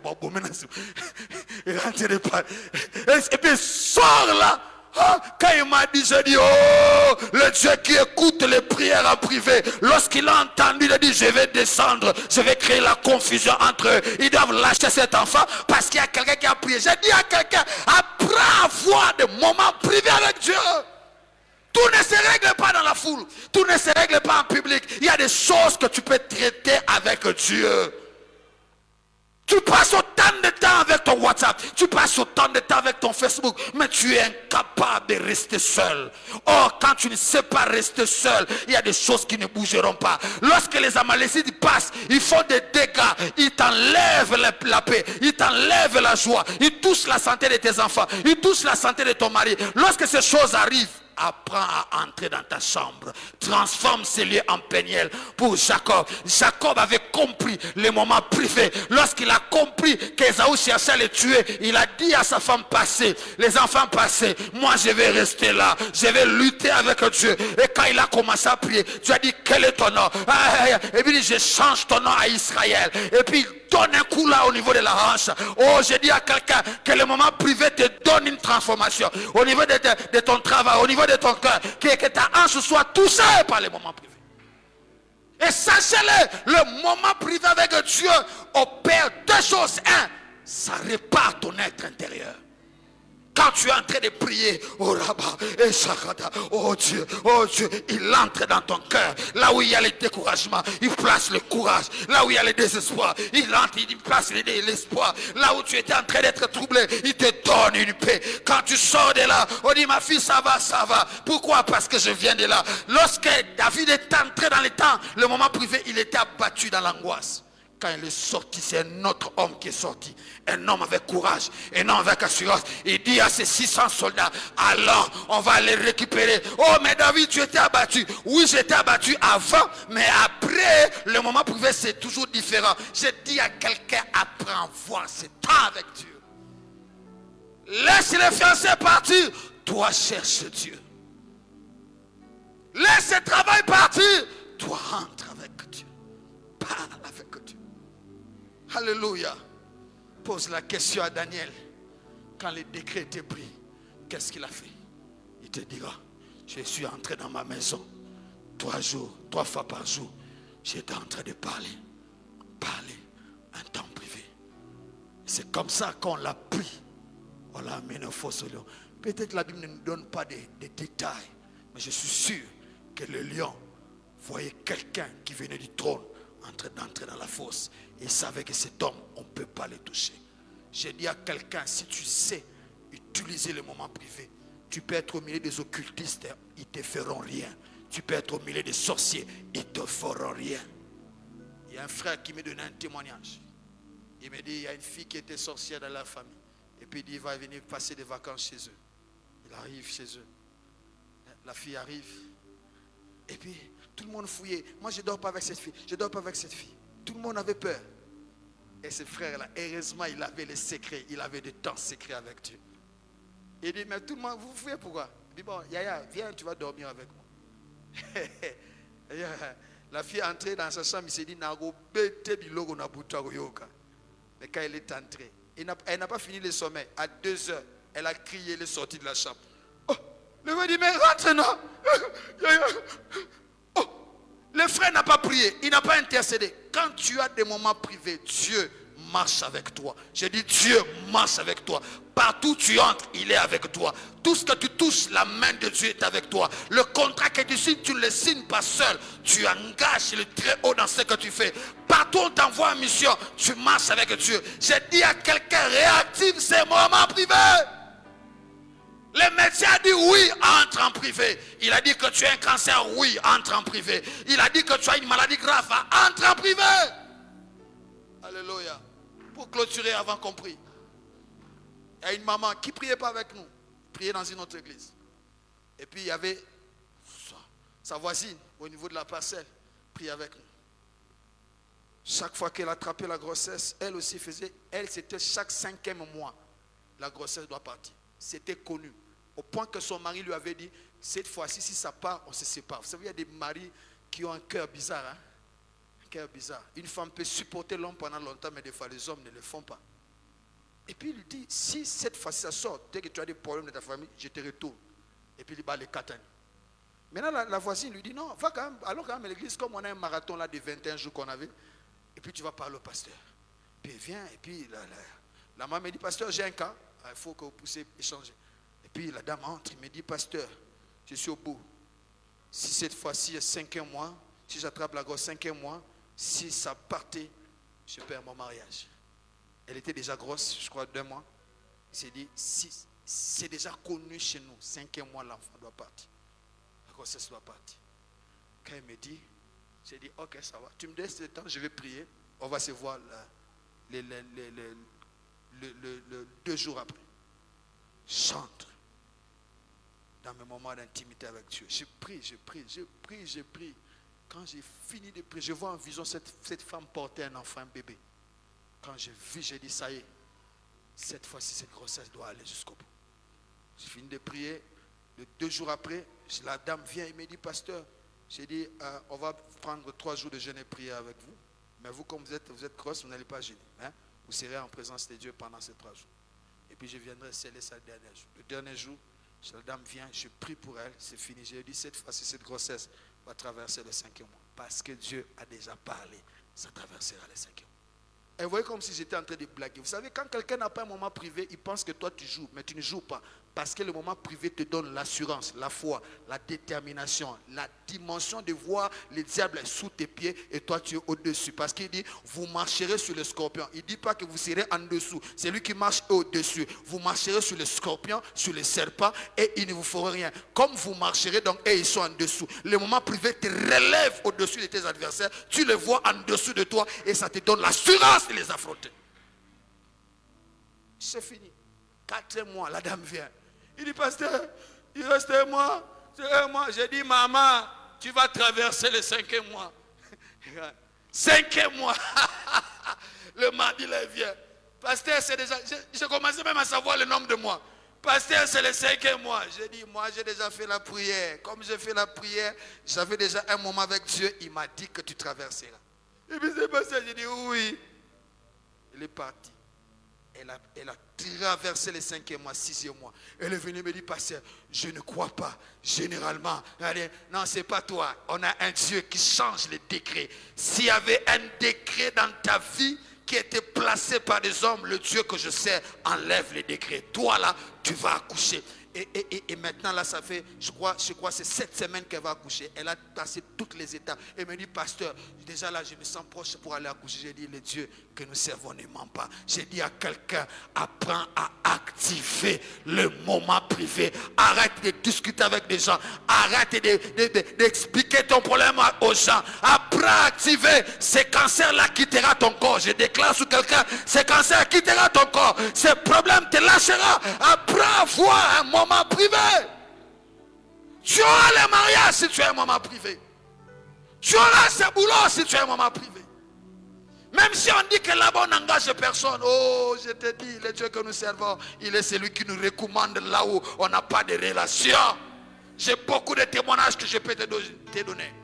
rentrait pas. Et puis, sort là. Quand il m'a dit, j'ai dit, oh, le Dieu qui écoute les prières en privé. Lorsqu'il a entendu, il a dit, je vais descendre, je vais créer la confusion entre eux. Ils doivent lâcher cet enfant parce qu'il y a quelqu'un qui a prié. J'ai dit à quelqu'un, apprends à avoir des moments privés avec Dieu. Tout ne se règle pas dans la foule, tout ne se règle pas en public. Il y a des choses que tu peux traiter avec Dieu. Tu passes autant de temps avec ton WhatsApp, tu passes autant de temps avec ton Facebook, mais tu es incapable de rester seul. Or, quand tu ne sais pas rester seul, il y a des choses qui ne bougeront pas. Lorsque les Amalécites passent, ils font des dégâts, ils t'enlèvent la paix, ils t'enlèvent la joie, ils touchent la santé de tes enfants, ils touchent la santé de ton mari. Lorsque ces choses arrivent, apprends à entrer dans ta chambre. Transforme ces lieux en peignel. Pour Jacob, Jacob avait compris les moments privés. Lorsqu'il a compris qu'Ésaü cherchait à le tuer, il a dit à sa femme, passez, les enfants passez, moi je vais rester là, je vais lutter avec Dieu. Et quand il a commencé à prier, Dieu a dit, quel est ton nom? Et puis il dit, je change ton nom à Israël. Et puis donne un coup là au niveau de la hanche. Oh, j'ai dit à quelqu'un que le moment privé te donne une transformation. Au niveau de ton travail, au niveau de ton cœur, que ta hanche soit touchée par les moments privés. Et sachez-le, le moment privé avec Dieu opère deux choses. Un, ça répare ton être intérieur. Quand tu es en train de prier, oh Rabba, et Shakata, oh Dieu, il entre dans ton cœur. Là où il y a le découragement, il place le courage. Là où il y a le désespoir, il entre, il place l'espoir. Là où tu étais en train d'être troublé, il te donne une paix. Quand tu sors de là, on dit, ma fille, ça va. Pourquoi? Parce que je viens de là. Lorsque David est entré dans le temps, le moment privé, il était abattu dans l'angoisse. Quand il est sorti, c'est un autre homme qui est sorti. Un homme avec courage, un homme avec assurance. Il dit à ses 600 soldats, alors on va les récupérer. Oh, mais David, tu étais abattu. Oui, j'étais abattu avant, mais après, le moment privé, c'est toujours différent. J'ai dit à quelqu'un, apprends à voir ce temps avec Dieu. Laisse les fiancés partir. Toi, cherche Dieu. Laisse le travail partir. Toi, rentre avec Dieu. Parle avec Dieu. Alléluia. Pose la question à Daniel. Quand le décret était pris, qu'est-ce qu'il a fait? Il te dira, je suis entré dans ma maison 3 fois par jour. J'étais en train de parler un temps privé. C'est comme ça qu'on l'a pris. On l'a amené au fosse au lion. Peut-être la Bible ne nous donne pas des détails, mais je suis sûr que le lion voyait quelqu'un qui venait du trône en train d'entrer dans la fosse. Et il savait que cet homme, on ne peut pas le toucher. J'ai dit à quelqu'un, si tu sais utiliser le moment privé, tu peux être au milieu des occultistes, ils ne te feront rien. Tu peux être au milieu des sorciers, ils ne te feront rien. Il y a un frère qui me donnait un témoignage. Il me dit, il y a une fille qui était sorcière dans la famille. Et puis il dit, il va venir passer des vacances chez eux. Il arrive chez eux. La fille arrive. Et puis, tout le monde fouillait. Moi, je ne dors pas avec cette fille. Je ne dors pas avec cette fille. Tout le monde avait peur. Et ce frère-là, heureusement, il avait les secrets. Il avait des temps secrets avec Dieu. Il dit, mais tout le monde, vous fouillez pourquoi? Il dit, bon, Yaya, viens, tu vas dormir avec moi. La fille est entrée dans sa chambre, il s'est dit, mais quand elle est entrée, elle n'a pas fini le sommeil. À 2 heures, elle a crié, elle est sortie de la chambre. Oh, le frère dit, mais rentre, non. Oh, le frère n'a pas prié, il n'a pas intercédé. Quand tu as des moments privés, Dieu marche avec toi. J'ai dit, Dieu marche avec toi. Partout où tu entres, il est avec toi. Tout ce que tu touches, la main de Dieu est avec toi. Le contrat que tu signes, tu ne le signes pas seul. Tu engages le très haut dans ce que tu fais. Partout où on t'envoie en mission, tu marches avec Dieu. J'ai dit à quelqu'un, réactive ces moments privés. Le médecin a dit oui, entre en privé. Il a dit que tu as un cancer, oui, entre en privé. Il a dit que tu as une maladie grave, entre en privé. Alléluia. Pour clôturer avant qu'on prie. Il y a une maman qui ne priait pas avec nous. Priait dans une autre église. Et puis il y avait sa voisine au niveau de la parcelle. Priait avec nous. Chaque fois qu'elle attrapait la grossesse, elle aussi faisait. Elle, c'était chaque 5e mois. La grossesse doit partir. C'était connu. Au point que son mari lui avait dit, cette fois-ci, si ça part, on se sépare. Vous savez, il y a des maris qui ont un cœur bizarre. Hein? Un cœur bizarre. Une femme peut supporter l'homme pendant longtemps, mais des fois, les hommes ne le font pas. Et puis, il lui dit, si cette fois-ci, ça sort, dès que tu as des problèmes de ta famille, je te retourne. Et puis, il bat les katani. Maintenant, la voisine lui dit, non, va quand même, allons quand même à l'église, comme on a un marathon là de 21 jours qu'on avait. Et puis, tu vas parler au pasteur. Puis, il vient, et puis, la maman me dit, pasteur, j'ai un cas. Il faut que vous puissiez échanger. Et puis la dame entre, il me dit, pasteur, je suis au bout. Si cette fois-ci, 5e mois, si j'attrape la grosse 5e mois, si ça partait, je perds mon mariage. Elle était déjà grosse, je crois 2 mois. Il s'est dit, si c'est déjà connu chez nous, 5e mois, l'enfant doit partir. La grossesse doit partir. Quand il me dit, j'ai dit, ok, ça va. Tu me laisses le temps, je vais prier. On va se voir le 2 jours après. Chante dans mes moments d'intimité avec Dieu. Je prie. Quand j'ai fini de prier, je vois en vision cette femme porter un enfant, un bébé. Quand j'ai vu, j'ai dit, ça y est, cette fois-ci, cette grossesse doit aller jusqu'au bout. J'ai fini de prier. 2 jours après, la dame vient et me dit, pasteur, j'ai dit, on va prendre 3 jours de jeûne et prier avec vous. Mais vous, comme vous êtes grosse, vous n'allez pas jeûner. Hein? Vous serez en présence de Dieu pendant ces 3 jours. Et puis je viendrai sceller ça le dernier jour. Le dernier jour, la dame vient, je prie pour elle, c'est fini. J'ai dit, cette fois-ci, cette grossesse va traverser le 5e mois. Parce que Dieu a déjà parlé, ça traversera le 5e mois. Et vous voyez comme si j'étais en train de blaguer. Vous savez, quand quelqu'un n'a pas un moment privé, il pense que toi tu joues, mais tu ne joues pas. Parce que le moment privé te donne l'assurance, la foi, la détermination, la dimension de voir le diable sous tes pieds et toi tu es au-dessus. Parce qu'il dit, vous marcherez sur le scorpion. Il ne dit pas que vous serez en dessous. C'est lui qui marche au-dessus. Vous marcherez sur le scorpion, sur le serpent et il ne vous fera rien. Comme vous marcherez, donc, et ils sont en dessous. Le moment privé te relève au-dessus de tes adversaires. Tu les vois en dessous de toi et ça te donne l'assurance de les affronter. C'est fini. 4 mois, la dame vient. Il dit, pasteur, il reste 1 mois. C'est 1 mois. J'ai dit, maman, tu vas traverser le 5e mois. 5e mois. Le mardi, il vient. Pasteur, c'est déjà... J'ai commencé même à savoir le nombre de mois. Pasteur, c'est le 5e mois. J'ai dit, moi, j'ai déjà fait la prière. Comme j'ai fait la prière, j'avais déjà un moment avec Dieu. Il m'a dit que tu traverseras. Et puis c'est passé, j'ai dit, oui. Il est parti. Elle a traversé le 5e mois, 6e mois. Elle est venue me dire, pasteur, je ne crois pas. Généralement, non, c'est pas toi. On a un Dieu qui change les décrets. S'il y avait un décret dans ta vie qui était placé par des hommes, le Dieu que je sais enlève les décrets. Toi là, tu vas accoucher. Et maintenant là, ça fait, je crois c'est 7 semaines qu'elle va accoucher. Elle a passé toutes les étapes. Elle me dit, pasteur, déjà là, je me sens proche pour aller accoucher. J'ai dit, le Dieu que nous servons ne ment pas. J'ai dit à quelqu'un, apprends à activer le moment privé. Arrête de discuter avec des gens. Arrête d'expliquer ton problème aux gens. Apprends à activer. Ce cancer-là quittera ton corps. Je déclare sur quelqu'un, ce cancer quittera ton corps. Ce problème te lâchera. Apprends à voir un moment privé. Tu auras le mariage si tu as un moment privé. Tu auras ce boulot si tu as un moment privé. Même si on dit que là-bas on n'engage personne. Oh, je te dis, le Dieu que nous servons, il est celui qui nous recommande là où on n'a pas de relation. J'ai beaucoup de témoignages que je peux te donner.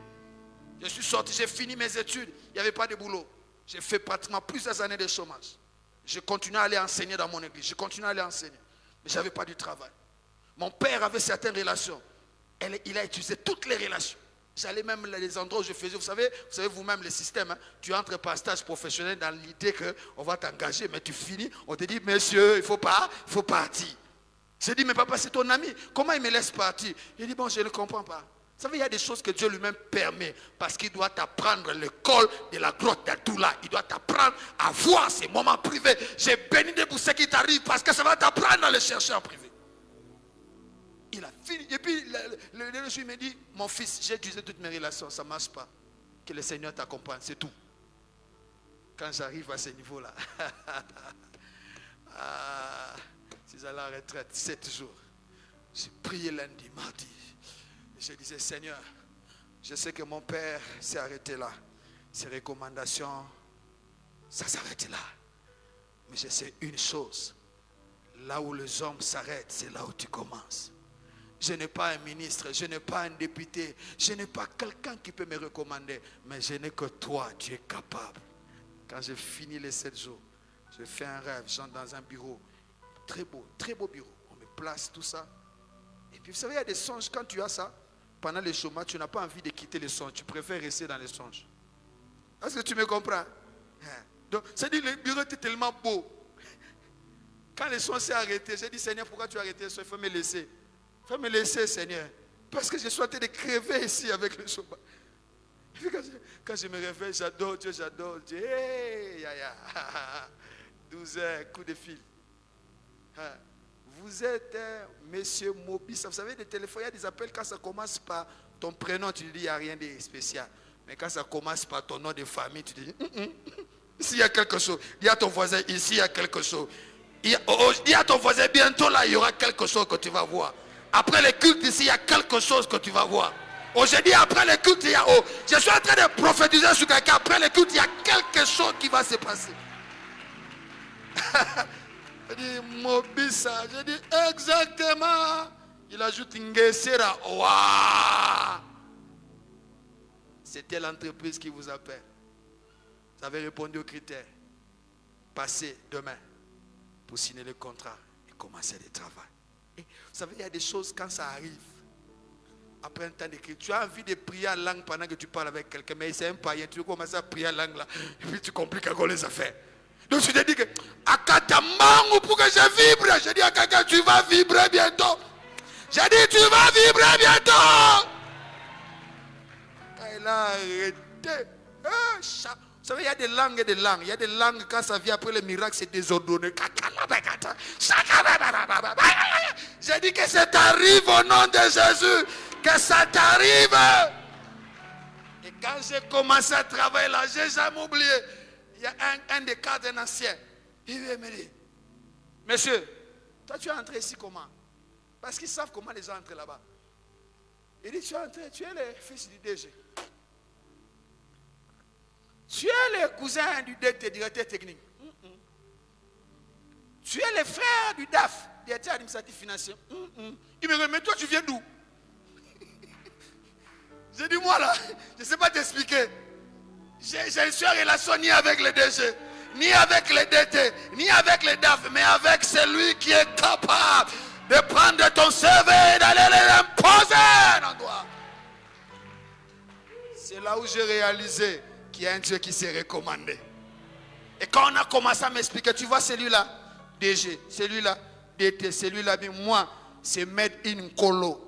Je suis sorti, j'ai fini mes études. Il n'y avait pas de boulot. J'ai fait pratiquement plusieurs années de chômage. Je continuais à aller enseigner dans mon église. Je continuais à aller enseigner. Mais je n'avais pas du travail. Mon père avait certaines relations. Il a utilisé toutes les relations. J'allais même dans les endroits où je faisais. Vous savez vous-même le système. Hein? Tu entres par stage professionnel dans l'idée qu'on va t'engager. Mais tu finis. On te dit, monsieur, il faut partir. J'ai dit, mais papa, c'est ton ami. Comment il me laisse partir? Il dit, bon, je ne comprends pas. Vous savez, il y a des choses que Dieu lui-même permet. Parce qu'il doit t'apprendre le col de la grotte d'Adoula. Il doit t'apprendre à voir ces moments privés. J'ai béni de pour ce qui t'arrive. Parce que ça va t'apprendre à le chercher en privé. Il a fini. Et puis, le jour, il m'a dit, mon fils, j'ai utilisé toutes mes relations. Ça ne marche pas. Que le Seigneur t'accompagne. C'est tout. Quand j'arrive à ce niveau-là. Si j'allais à la retraite, 7 jours. J'ai prié lundi, mardi. Je disais, Seigneur, je sais que mon père s'est arrêté là. Ses recommandations, ça s'arrête là. Mais je sais une chose. Là où les hommes s'arrêtent, c'est là où tu commences. Je n'ai pas un ministre, je n'ai pas un député, je n'ai pas quelqu'un qui peut me recommander. Mais je n'ai que toi, tu es capable. Quand j'ai fini les 7 jours, je fais un rêve, j'entre dans un bureau. Très beau bureau. On me place, tout ça. Et puis vous savez, il y a des songes, quand tu as ça, pendant le chômage, tu n'as pas envie de quitter les songes. Tu préfères rester dans les songes. Est-ce que tu me comprends? Donc, c'est-à-dire le bureau était tellement beau. Quand les songes s'est arrêté, j'ai dit, Seigneur, pourquoi tu as arrêté ça? Il faut me laisser. Il faut me laisser, Seigneur. Parce que je suis en train de crever ici avec le chômage. Et puis quand je me réveille, j'adore Dieu, j'adore Dieu. Hey, 12 heures, coup de fil. Vous êtes monsieur Mobis. Vous savez, des téléphones, il y a des appels quand ça commence par ton prénom, tu dis il n'y a rien de spécial. Mais quand ça commence par ton nom de famille, tu dis ici il y a quelque chose. Dis à ton voisin, ici il y a quelque chose. Dis à ton voisin, bientôt là, il y aura quelque chose que tu vas voir. Après le culte ici, il y a quelque chose que tu vas voir. Aujourd'hui, après le culte, il y a... je suis en train de prophétiser sur quelqu'un. Après le culte, il y a quelque chose qui va se passer. Je dis, Mobissa. Je dis, exactement. Il ajoute Ngesera. Waouh! C'était l'entreprise qui vous appelle. Vous avez répondu aux critères. Passez demain pour signer le contrat et commencer le travail. Et vous savez, il y a des choses quand ça arrive. Après un temps d'écrire, tu as envie de prier en langue pendant que tu parles avec quelqu'un, mais c'est un païen, tu commences à prier en langue là, et puis tu compliques encore les affaires. Donc je te dis que, Akatamangu pour que je vibre, je dis à quelqu'un, tu vas vibrer bientôt. J'ai dit, tu vas vibrer bientôt. Elle a arrêté. Vous savez, il y a des langues et des langues. Il y a des langues, quand ça vient après le miracle, c'est désordonné. J'ai dit que ça t'arrive au nom de Jésus. Que ça t'arrive. Et quand j'ai commencé à travailler là, j'ai jamais oublié. Il y a un des cadres, un ancien. Il me dit, monsieur, toi tu es entré ici comment? Parce qu'ils savent comment les gens entrent là-bas. Il dit, tu es entré, tu es le fils du DG. Tu es le cousin du directeur technique. tu es le frère du DAF, directeur administratif financier. Il me dit, mais toi tu viens d'où? J'ai dit, moi là, je ne sais pas t'expliquer. Je ne suis en relation ni avec le DG, ni avec le DT, ni avec le DAF, mais avec celui qui est capable de prendre ton CV et d'aller l'imposer dans toi. C'est là où j'ai réalisé qu'il y a un Dieu qui s'est recommandé. Et quand on a commencé à m'expliquer, tu vois celui-là, DG, celui-là, DT, celui-là, moi, c'est made in Kolo.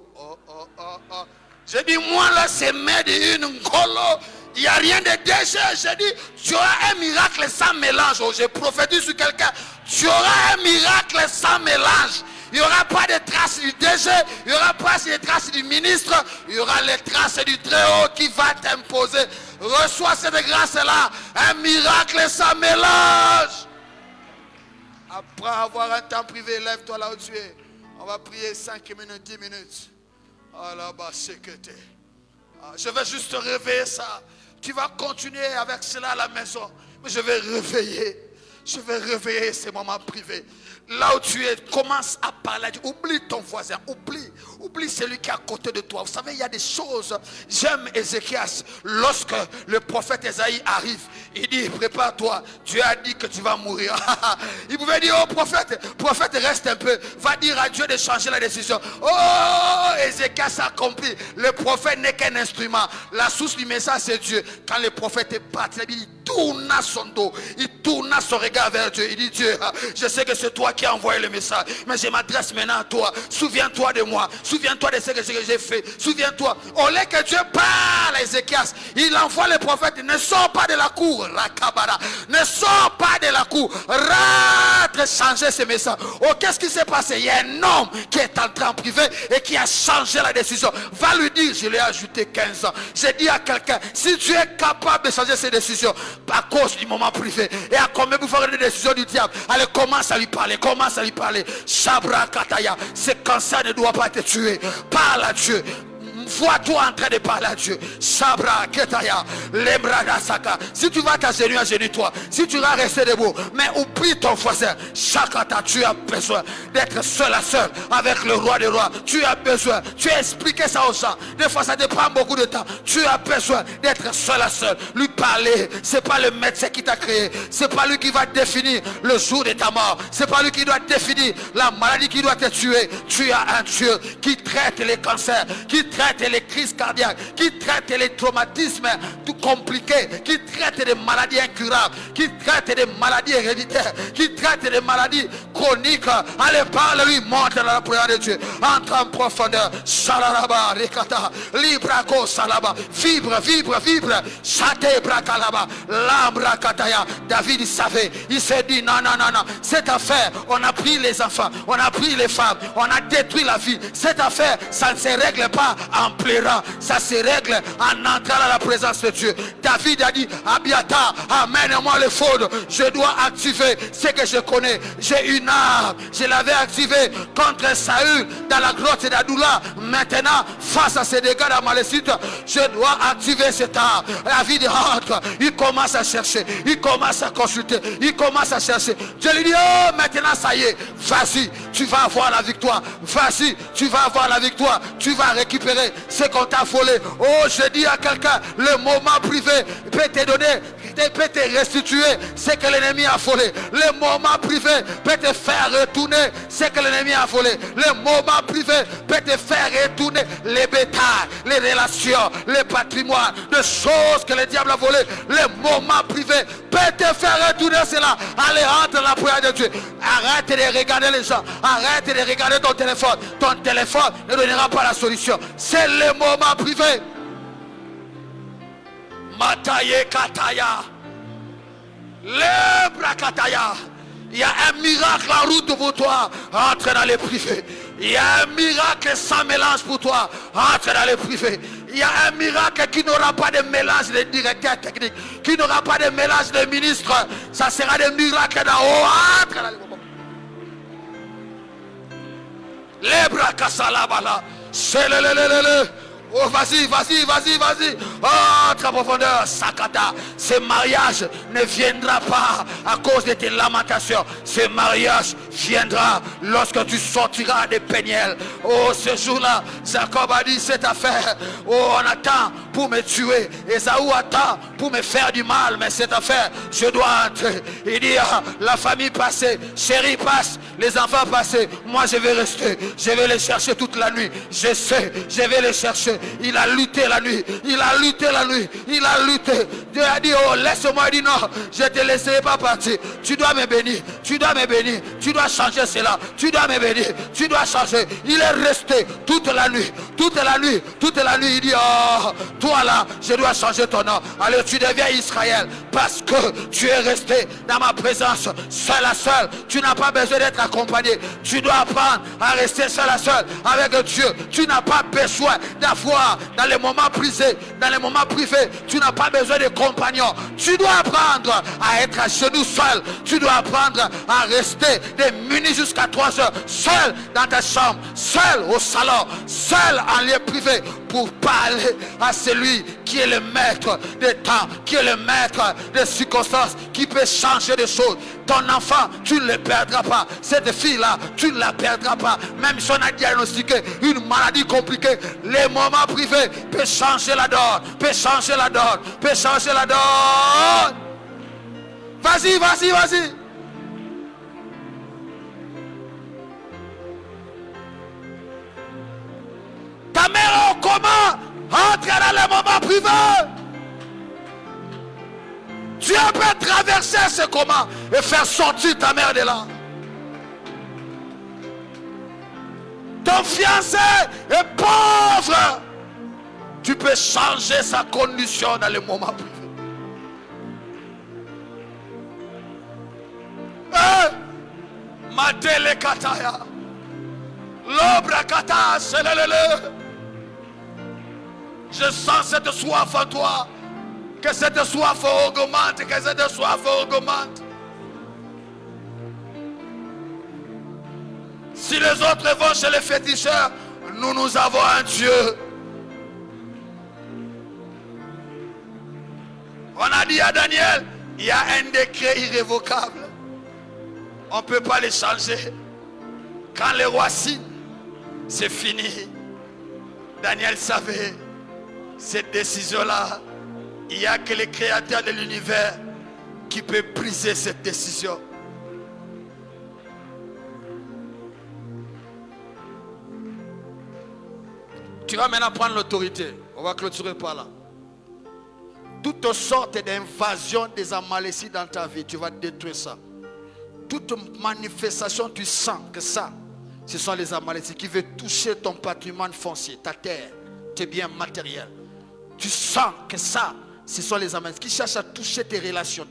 J'ai dit, moi là, c'est made in Kolo. Il n'y a rien de DG. J'ai dit, tu auras un miracle sans mélange. Oh, j'ai prophétisé sur quelqu'un. Tu auras un miracle sans mélange. Il n'y aura pas de traces du DG. Il n'y aura pas de traces du ministre. Il y aura les traces du Très-Haut qui va t'imposer. Reçois cette grâce-là. Un miracle sans mélange. Après avoir un temps privé, lève-toi là où tu es. On va prier 5 minutes, 10 minutes. Je vais juste réveiller ça. Tu vas continuer avec cela à la maison. Mais je vais réveiller. Je vais réveiller ces moments privés. Là où tu es, commence à parler. Oublie ton voisin. Oublie celui qui est à côté de toi. Vous savez, il y a des choses. J'aime Ézéchias. Lorsque le prophète Esaïe arrive, il dit, prépare-toi. Dieu a dit que tu vas mourir. Il pouvait dire, oh prophète, reste un peu. Va dire à Dieu de changer la décision. Oh, Ézéchias a compris. Le prophète n'est qu'un instrument. La source du message, c'est Dieu. Quand le prophète est parti, il tourna son dos. Il tourna son regard vers Dieu. Il dit, Dieu, je sais que c'est toi qui as envoyé le message. Mais je m'adresse maintenant à toi. Souviens-toi de moi. Souviens-toi de ce que j'ai fait. Souviens-toi. Au lieu que Dieu parle à Ézéchias, il envoie le prophète. Ne sors pas de la cour. Ne sors pas de la cour. Rentre changer ce message. Oh, qu'est-ce qui s'est passé? Il y a un homme qui est entré en privé et qui a changé la décision. Va lui dire, je l'ai ajouté 15 ans. J'ai dit à quelqu'un, si tu es capable de changer ses décisions à cause du moment privé et à combien vous ferez des décisions du diable, allez, commence à lui parler. Sabra Kataya, ce cancer ne doit pas te tuer. Parle à Dieu. Vois-toi en train de parler à Dieu. Sabra Ketaya, Lembrada Saka. Si tu vas t'agenouiller, agenouille-toi. Si tu vas rester debout, mais oublie ton voisin. Chakata, tu as besoin d'être seul à seul avec le roi des rois. Tu as besoin. Tu as expliqué ça aux gens. Des fois, ça te prend beaucoup de temps. Tu as besoin d'être seul à seul. Lui parler. C'est pas le médecin qui t'a créé. C'est pas lui qui va définir le jour de ta mort. C'est pas lui qui doit définir la maladie qui doit te tuer. Tu as un Dieu qui traite les cancers, qui traite les crises cardiaques, qui traite les traumatismes tout compliqués, qui traite des maladies incurables, qui traite des maladies héréditaires, qui traite des maladies chroniques. Allez, parle-lui, monte dans la prière de Dieu. Entre en profondeur. Shalaraba, Rekata, Librako Salaba, vibre. Chate Brakalaba, Lambra Kataya. David savait, il s'est dit non. Cette affaire, on a pris les enfants, on a pris les femmes, on a détruit la vie. Cette affaire, ça ne se règle pas en pleurant, ça se règle en entrant à la présence de Dieu. David a dit, Abiatar, amène-moi le faune. Je dois activer ce que je connais. J'ai une arme, je l'avais activée contre Saül dans la grotte d'Adoula. Maintenant, face à ces dégâts d'Amalécite, je dois activer cette arme. David rentre, il commence à chercher, il commence à consulter, il commence à chercher. Je lui dis, oh, maintenant ça y est, vas-y, tu vas avoir la victoire. Vas-y, tu vas avoir la victoire. Tu vas récupérer ce qu'on t'a volé. Oh, je dis à quelqu'un, le moment privé peut te donner, peut te restituer ce que l'ennemi a volé. Le moment privé peut te faire retourner ce que l'ennemi a volé. Le moment privé peut te faire retourner les bétails, les relations, les patrimoines, des choses que le diable a volées. Le moment privé peut te faire retourner cela. Allez, entre dans la prière de Dieu. Arrête de regarder les gens. Arrête de regarder ton téléphone. Ton téléphone ne donnera pas la solution. C'est le moment privé. Mataye Kataya. Lebra Kataya. Il y a un miracle en route pour toi. Entre dans les privés. Il y a un miracle sans mélange pour toi. Entre dans les privés. Il y a un miracle qui n'aura pas de mélange de directeur technique. Qui n'aura pas de mélange de ministre. Ça sera des miracles d'en haut. Entre dans les... Lebra Kasalabala. C'est le. Oh, vas-y. Entre en profondeur. Sakata. Ce mariage ne viendra pas à cause de tes lamentations. Ce mariage viendra lorsque tu sortiras des péniels. Oh, ce jour-là, Jacob a dit cette affaire. Oh, on attend pour me tuer. Ésaü attend pour me faire du mal. Mais cette affaire, je dois entrer. Il dit, la famille passée, chérie passe, les enfants passés. Moi, je vais rester. Je vais les chercher toute la nuit. Je sais, je vais les chercher. Il a lutté la nuit. Il a lutté la nuit. Il a lutté. Dieu a dit, oh, laisse-moi. Il dit, non, je ne te laisserai pas partir. Tu dois me bénir. Tu dois me bénir. Tu dois changer cela. Tu dois me bénir. Tu dois changer. Il est resté toute la nuit. Toute la nuit. Toute la nuit. Il dit, oh, toi là, je dois changer ton nom. Alors tu deviens Israël. Parce que tu es resté dans ma présence. Seul à seul. Tu n'as pas besoin d'être accompagné. Tu dois apprendre à rester seul à seul avec Dieu. Tu n'as pas besoin d'avoir dans les moments privés. Dans les moments privés, tu n'as pas besoin de compagnons. Tu dois apprendre à être à genoux seul. Tu dois apprendre à rester des minutes jusqu'à 3 heures. Seul dans ta chambre. Seul au salon. Seul en lieu privé. Pour parler à celui qui est le maître des temps. Qui est le maître des circonstances. Qui peut changer des choses. Ton enfant, tu ne le perdras pas. Cette fille-là, tu ne la perdras pas. Même si on a diagnostiqué une maladie compliquée, les moments privés peuvent changer la donne. Peut changer la donne. Peut changer la donne. Vas-y, vas-y, vas-y. Ta mère est au coma. Entre dans les moments privés. Dieu peut traverser ce coma et faire sortir ta mère de là. Ton fiancé est pauvre. Tu peux changer sa condition dans les moments privés. Matele kataya. L'obra kata selelele. Je sens cette soif en toi. Que cette soif augmente. Que cette soif augmente. Si les autres vont chez les féticheurs, nous avons un Dieu. On a dit à Daniel, il y a un décret irrévocable. On ne peut pas les changer. Quand le roi signe, c'est fini. Daniel savait, cette décision-là, il n'y a que le créateur de l'univers qui peut briser cette décision. Tu vas maintenant prendre l'autorité. On va clôturer par là. Toutes sortes d'invasions des Amalécites dans ta vie, tu vas détruire ça. Toute manifestation, tu sens que ça, ce sont les Amalécites qui veulent toucher ton patrimoine foncier, ta terre, tes biens matériels. Tu sens que ça, ce sont les Amalécites qui cherchent à toucher tes relations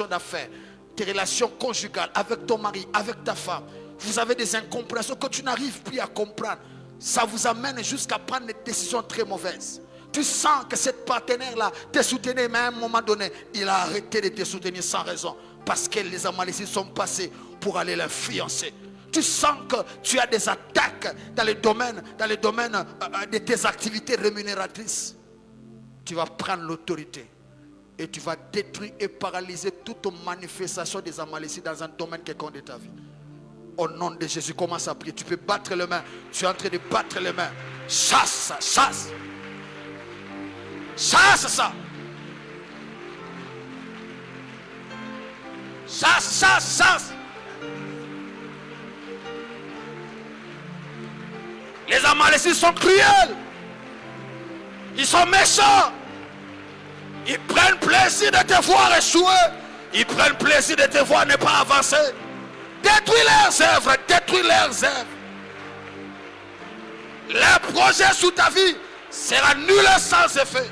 d'affaires, tes relations conjugales avec ton mari, avec ta femme. Vous avez des incompréhensions que tu n'arrives plus à comprendre. Ça vous amène jusqu'à prendre des décisions très mauvaises. Tu sens que cette partenaire-là te soutenait, mais à un moment donné, il a arrêté de te soutenir sans raison. Parce que les Amalécites sont passés pour aller l'influencer. Tu sens que tu as des attaques dans les domaines de tes activités rémunératrices. Tu vas prendre l'autorité et tu vas détruire et paralyser toute manifestation des Amalécites dans un domaine quelconque de ta vie. Au nom de Jésus, commence à prier. Tu peux battre les mains. Tu es en train de battre les mains. Chasse ça, chasse. Chasse ça. Chasse, chasse, chasse. Les Amalécites sont cruels. Ils sont méchants. Ils prennent plaisir de te voir échouer. Ils prennent plaisir de te voir ne pas avancer. Détruis leurs œuvres, détruis leurs œuvres. Les projets sous ta vie sera nul sans effet.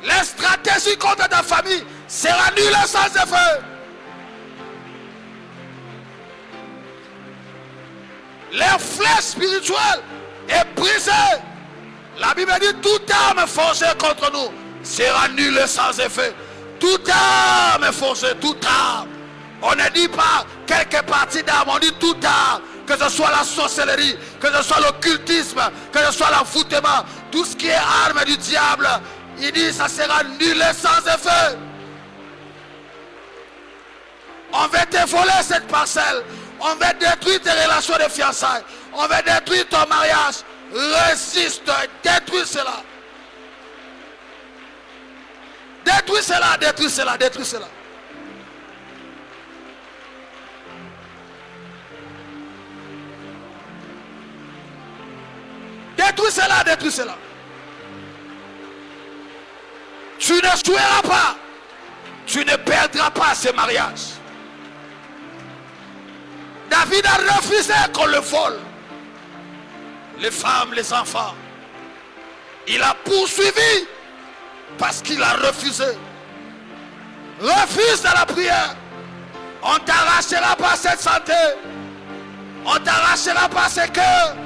Les stratégies contre ta famille sera nul sans effet. Les flèches spirituelles est brisée. La Bible dit toute arme forgée contre nous sera nul sans effet. Toute arme forgée, toute arme. On ne dit pas quelques parties d'armes, on dit toute arme. Que ce soit la sorcellerie, que ce soit l'occultisme, que ce soit l'envoûtement, tout ce qui est arme du diable, Il dit ça sera nul et sans effet. On veut te voler cette parcelle. On veut détruire tes relations de fiançailles. On veut détruire ton mariage. Résiste, détruis cela. Détruis cela, détruis cela, détruis cela. Détruis cela, détruis cela. Tu ne joueras pas. Tu ne perdras pas ce mariage. David a refusé qu'on le vole. Les femmes, les enfants. Il a poursuivi parce qu'il a refusé. Refuse de la prière. On t'arrachera pas cette santé. On t'arrachera pas ce cœur.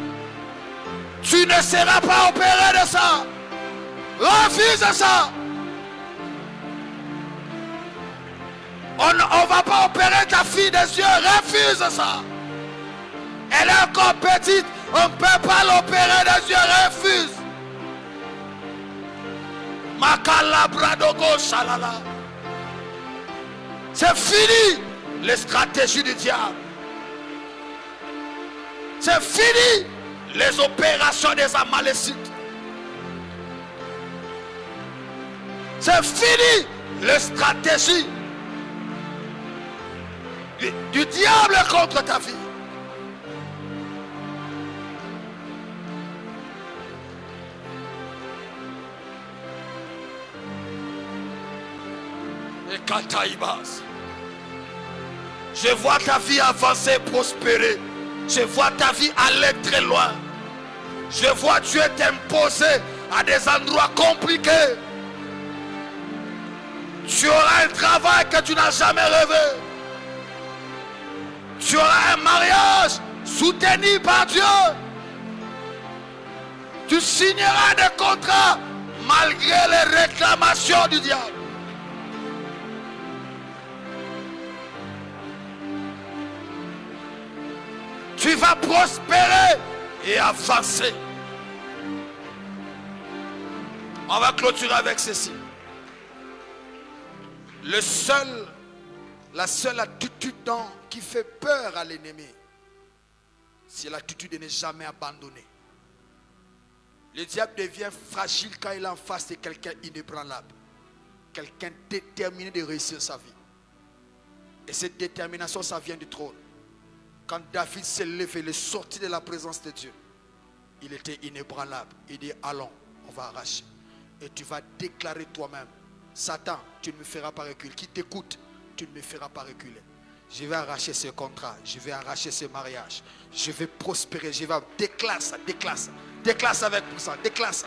Tu ne seras pas opéré de ça. Refuse ça. On ne va pas opérer ta fille des yeux. Refuse ça. Elle est encore petite. On ne peut pas l'opérer des yeux. Refuse. Makalabradogo shalala. C'est fini les stratégies du diable. C'est fini les opérations des Amalécites. C'est fini les stratégies du diable contre ta vie. Et Kataïbas, je vois ta vie avancer, prospérer. Je vois ta vie aller très loin. Je vois Dieu t'imposer à des endroits compliqués. Tu auras un travail que tu n'as jamais rêvé. Tu auras un mariage soutenu par Dieu. Tu signeras des contrats malgré les réclamations du diable. Tu vas prospérer et avancer. On va clôturer avec ceci. La seule attitude qui fait peur à l'ennemi, c'est l'attitude de ne jamais abandonner. Le diable devient fragile quand il est en face de quelqu'un inébranlable. Quelqu'un déterminé de réussir sa vie. Et cette détermination, ça vient du trône. Quand David s'est levé, il est sorti de la présence de Dieu. Il était inébranlable. Il dit, allons, on va arracher. Et tu vas déclarer toi-même, Satan, tu ne me feras pas reculer. Qui t'écoute, tu ne me feras pas reculer. Je vais arracher ce contrat. Je vais arracher ce mariage. Je vais prospérer. Je vais déclare ça, déclare ça. Déclare ça avec puissance. Déclare ça.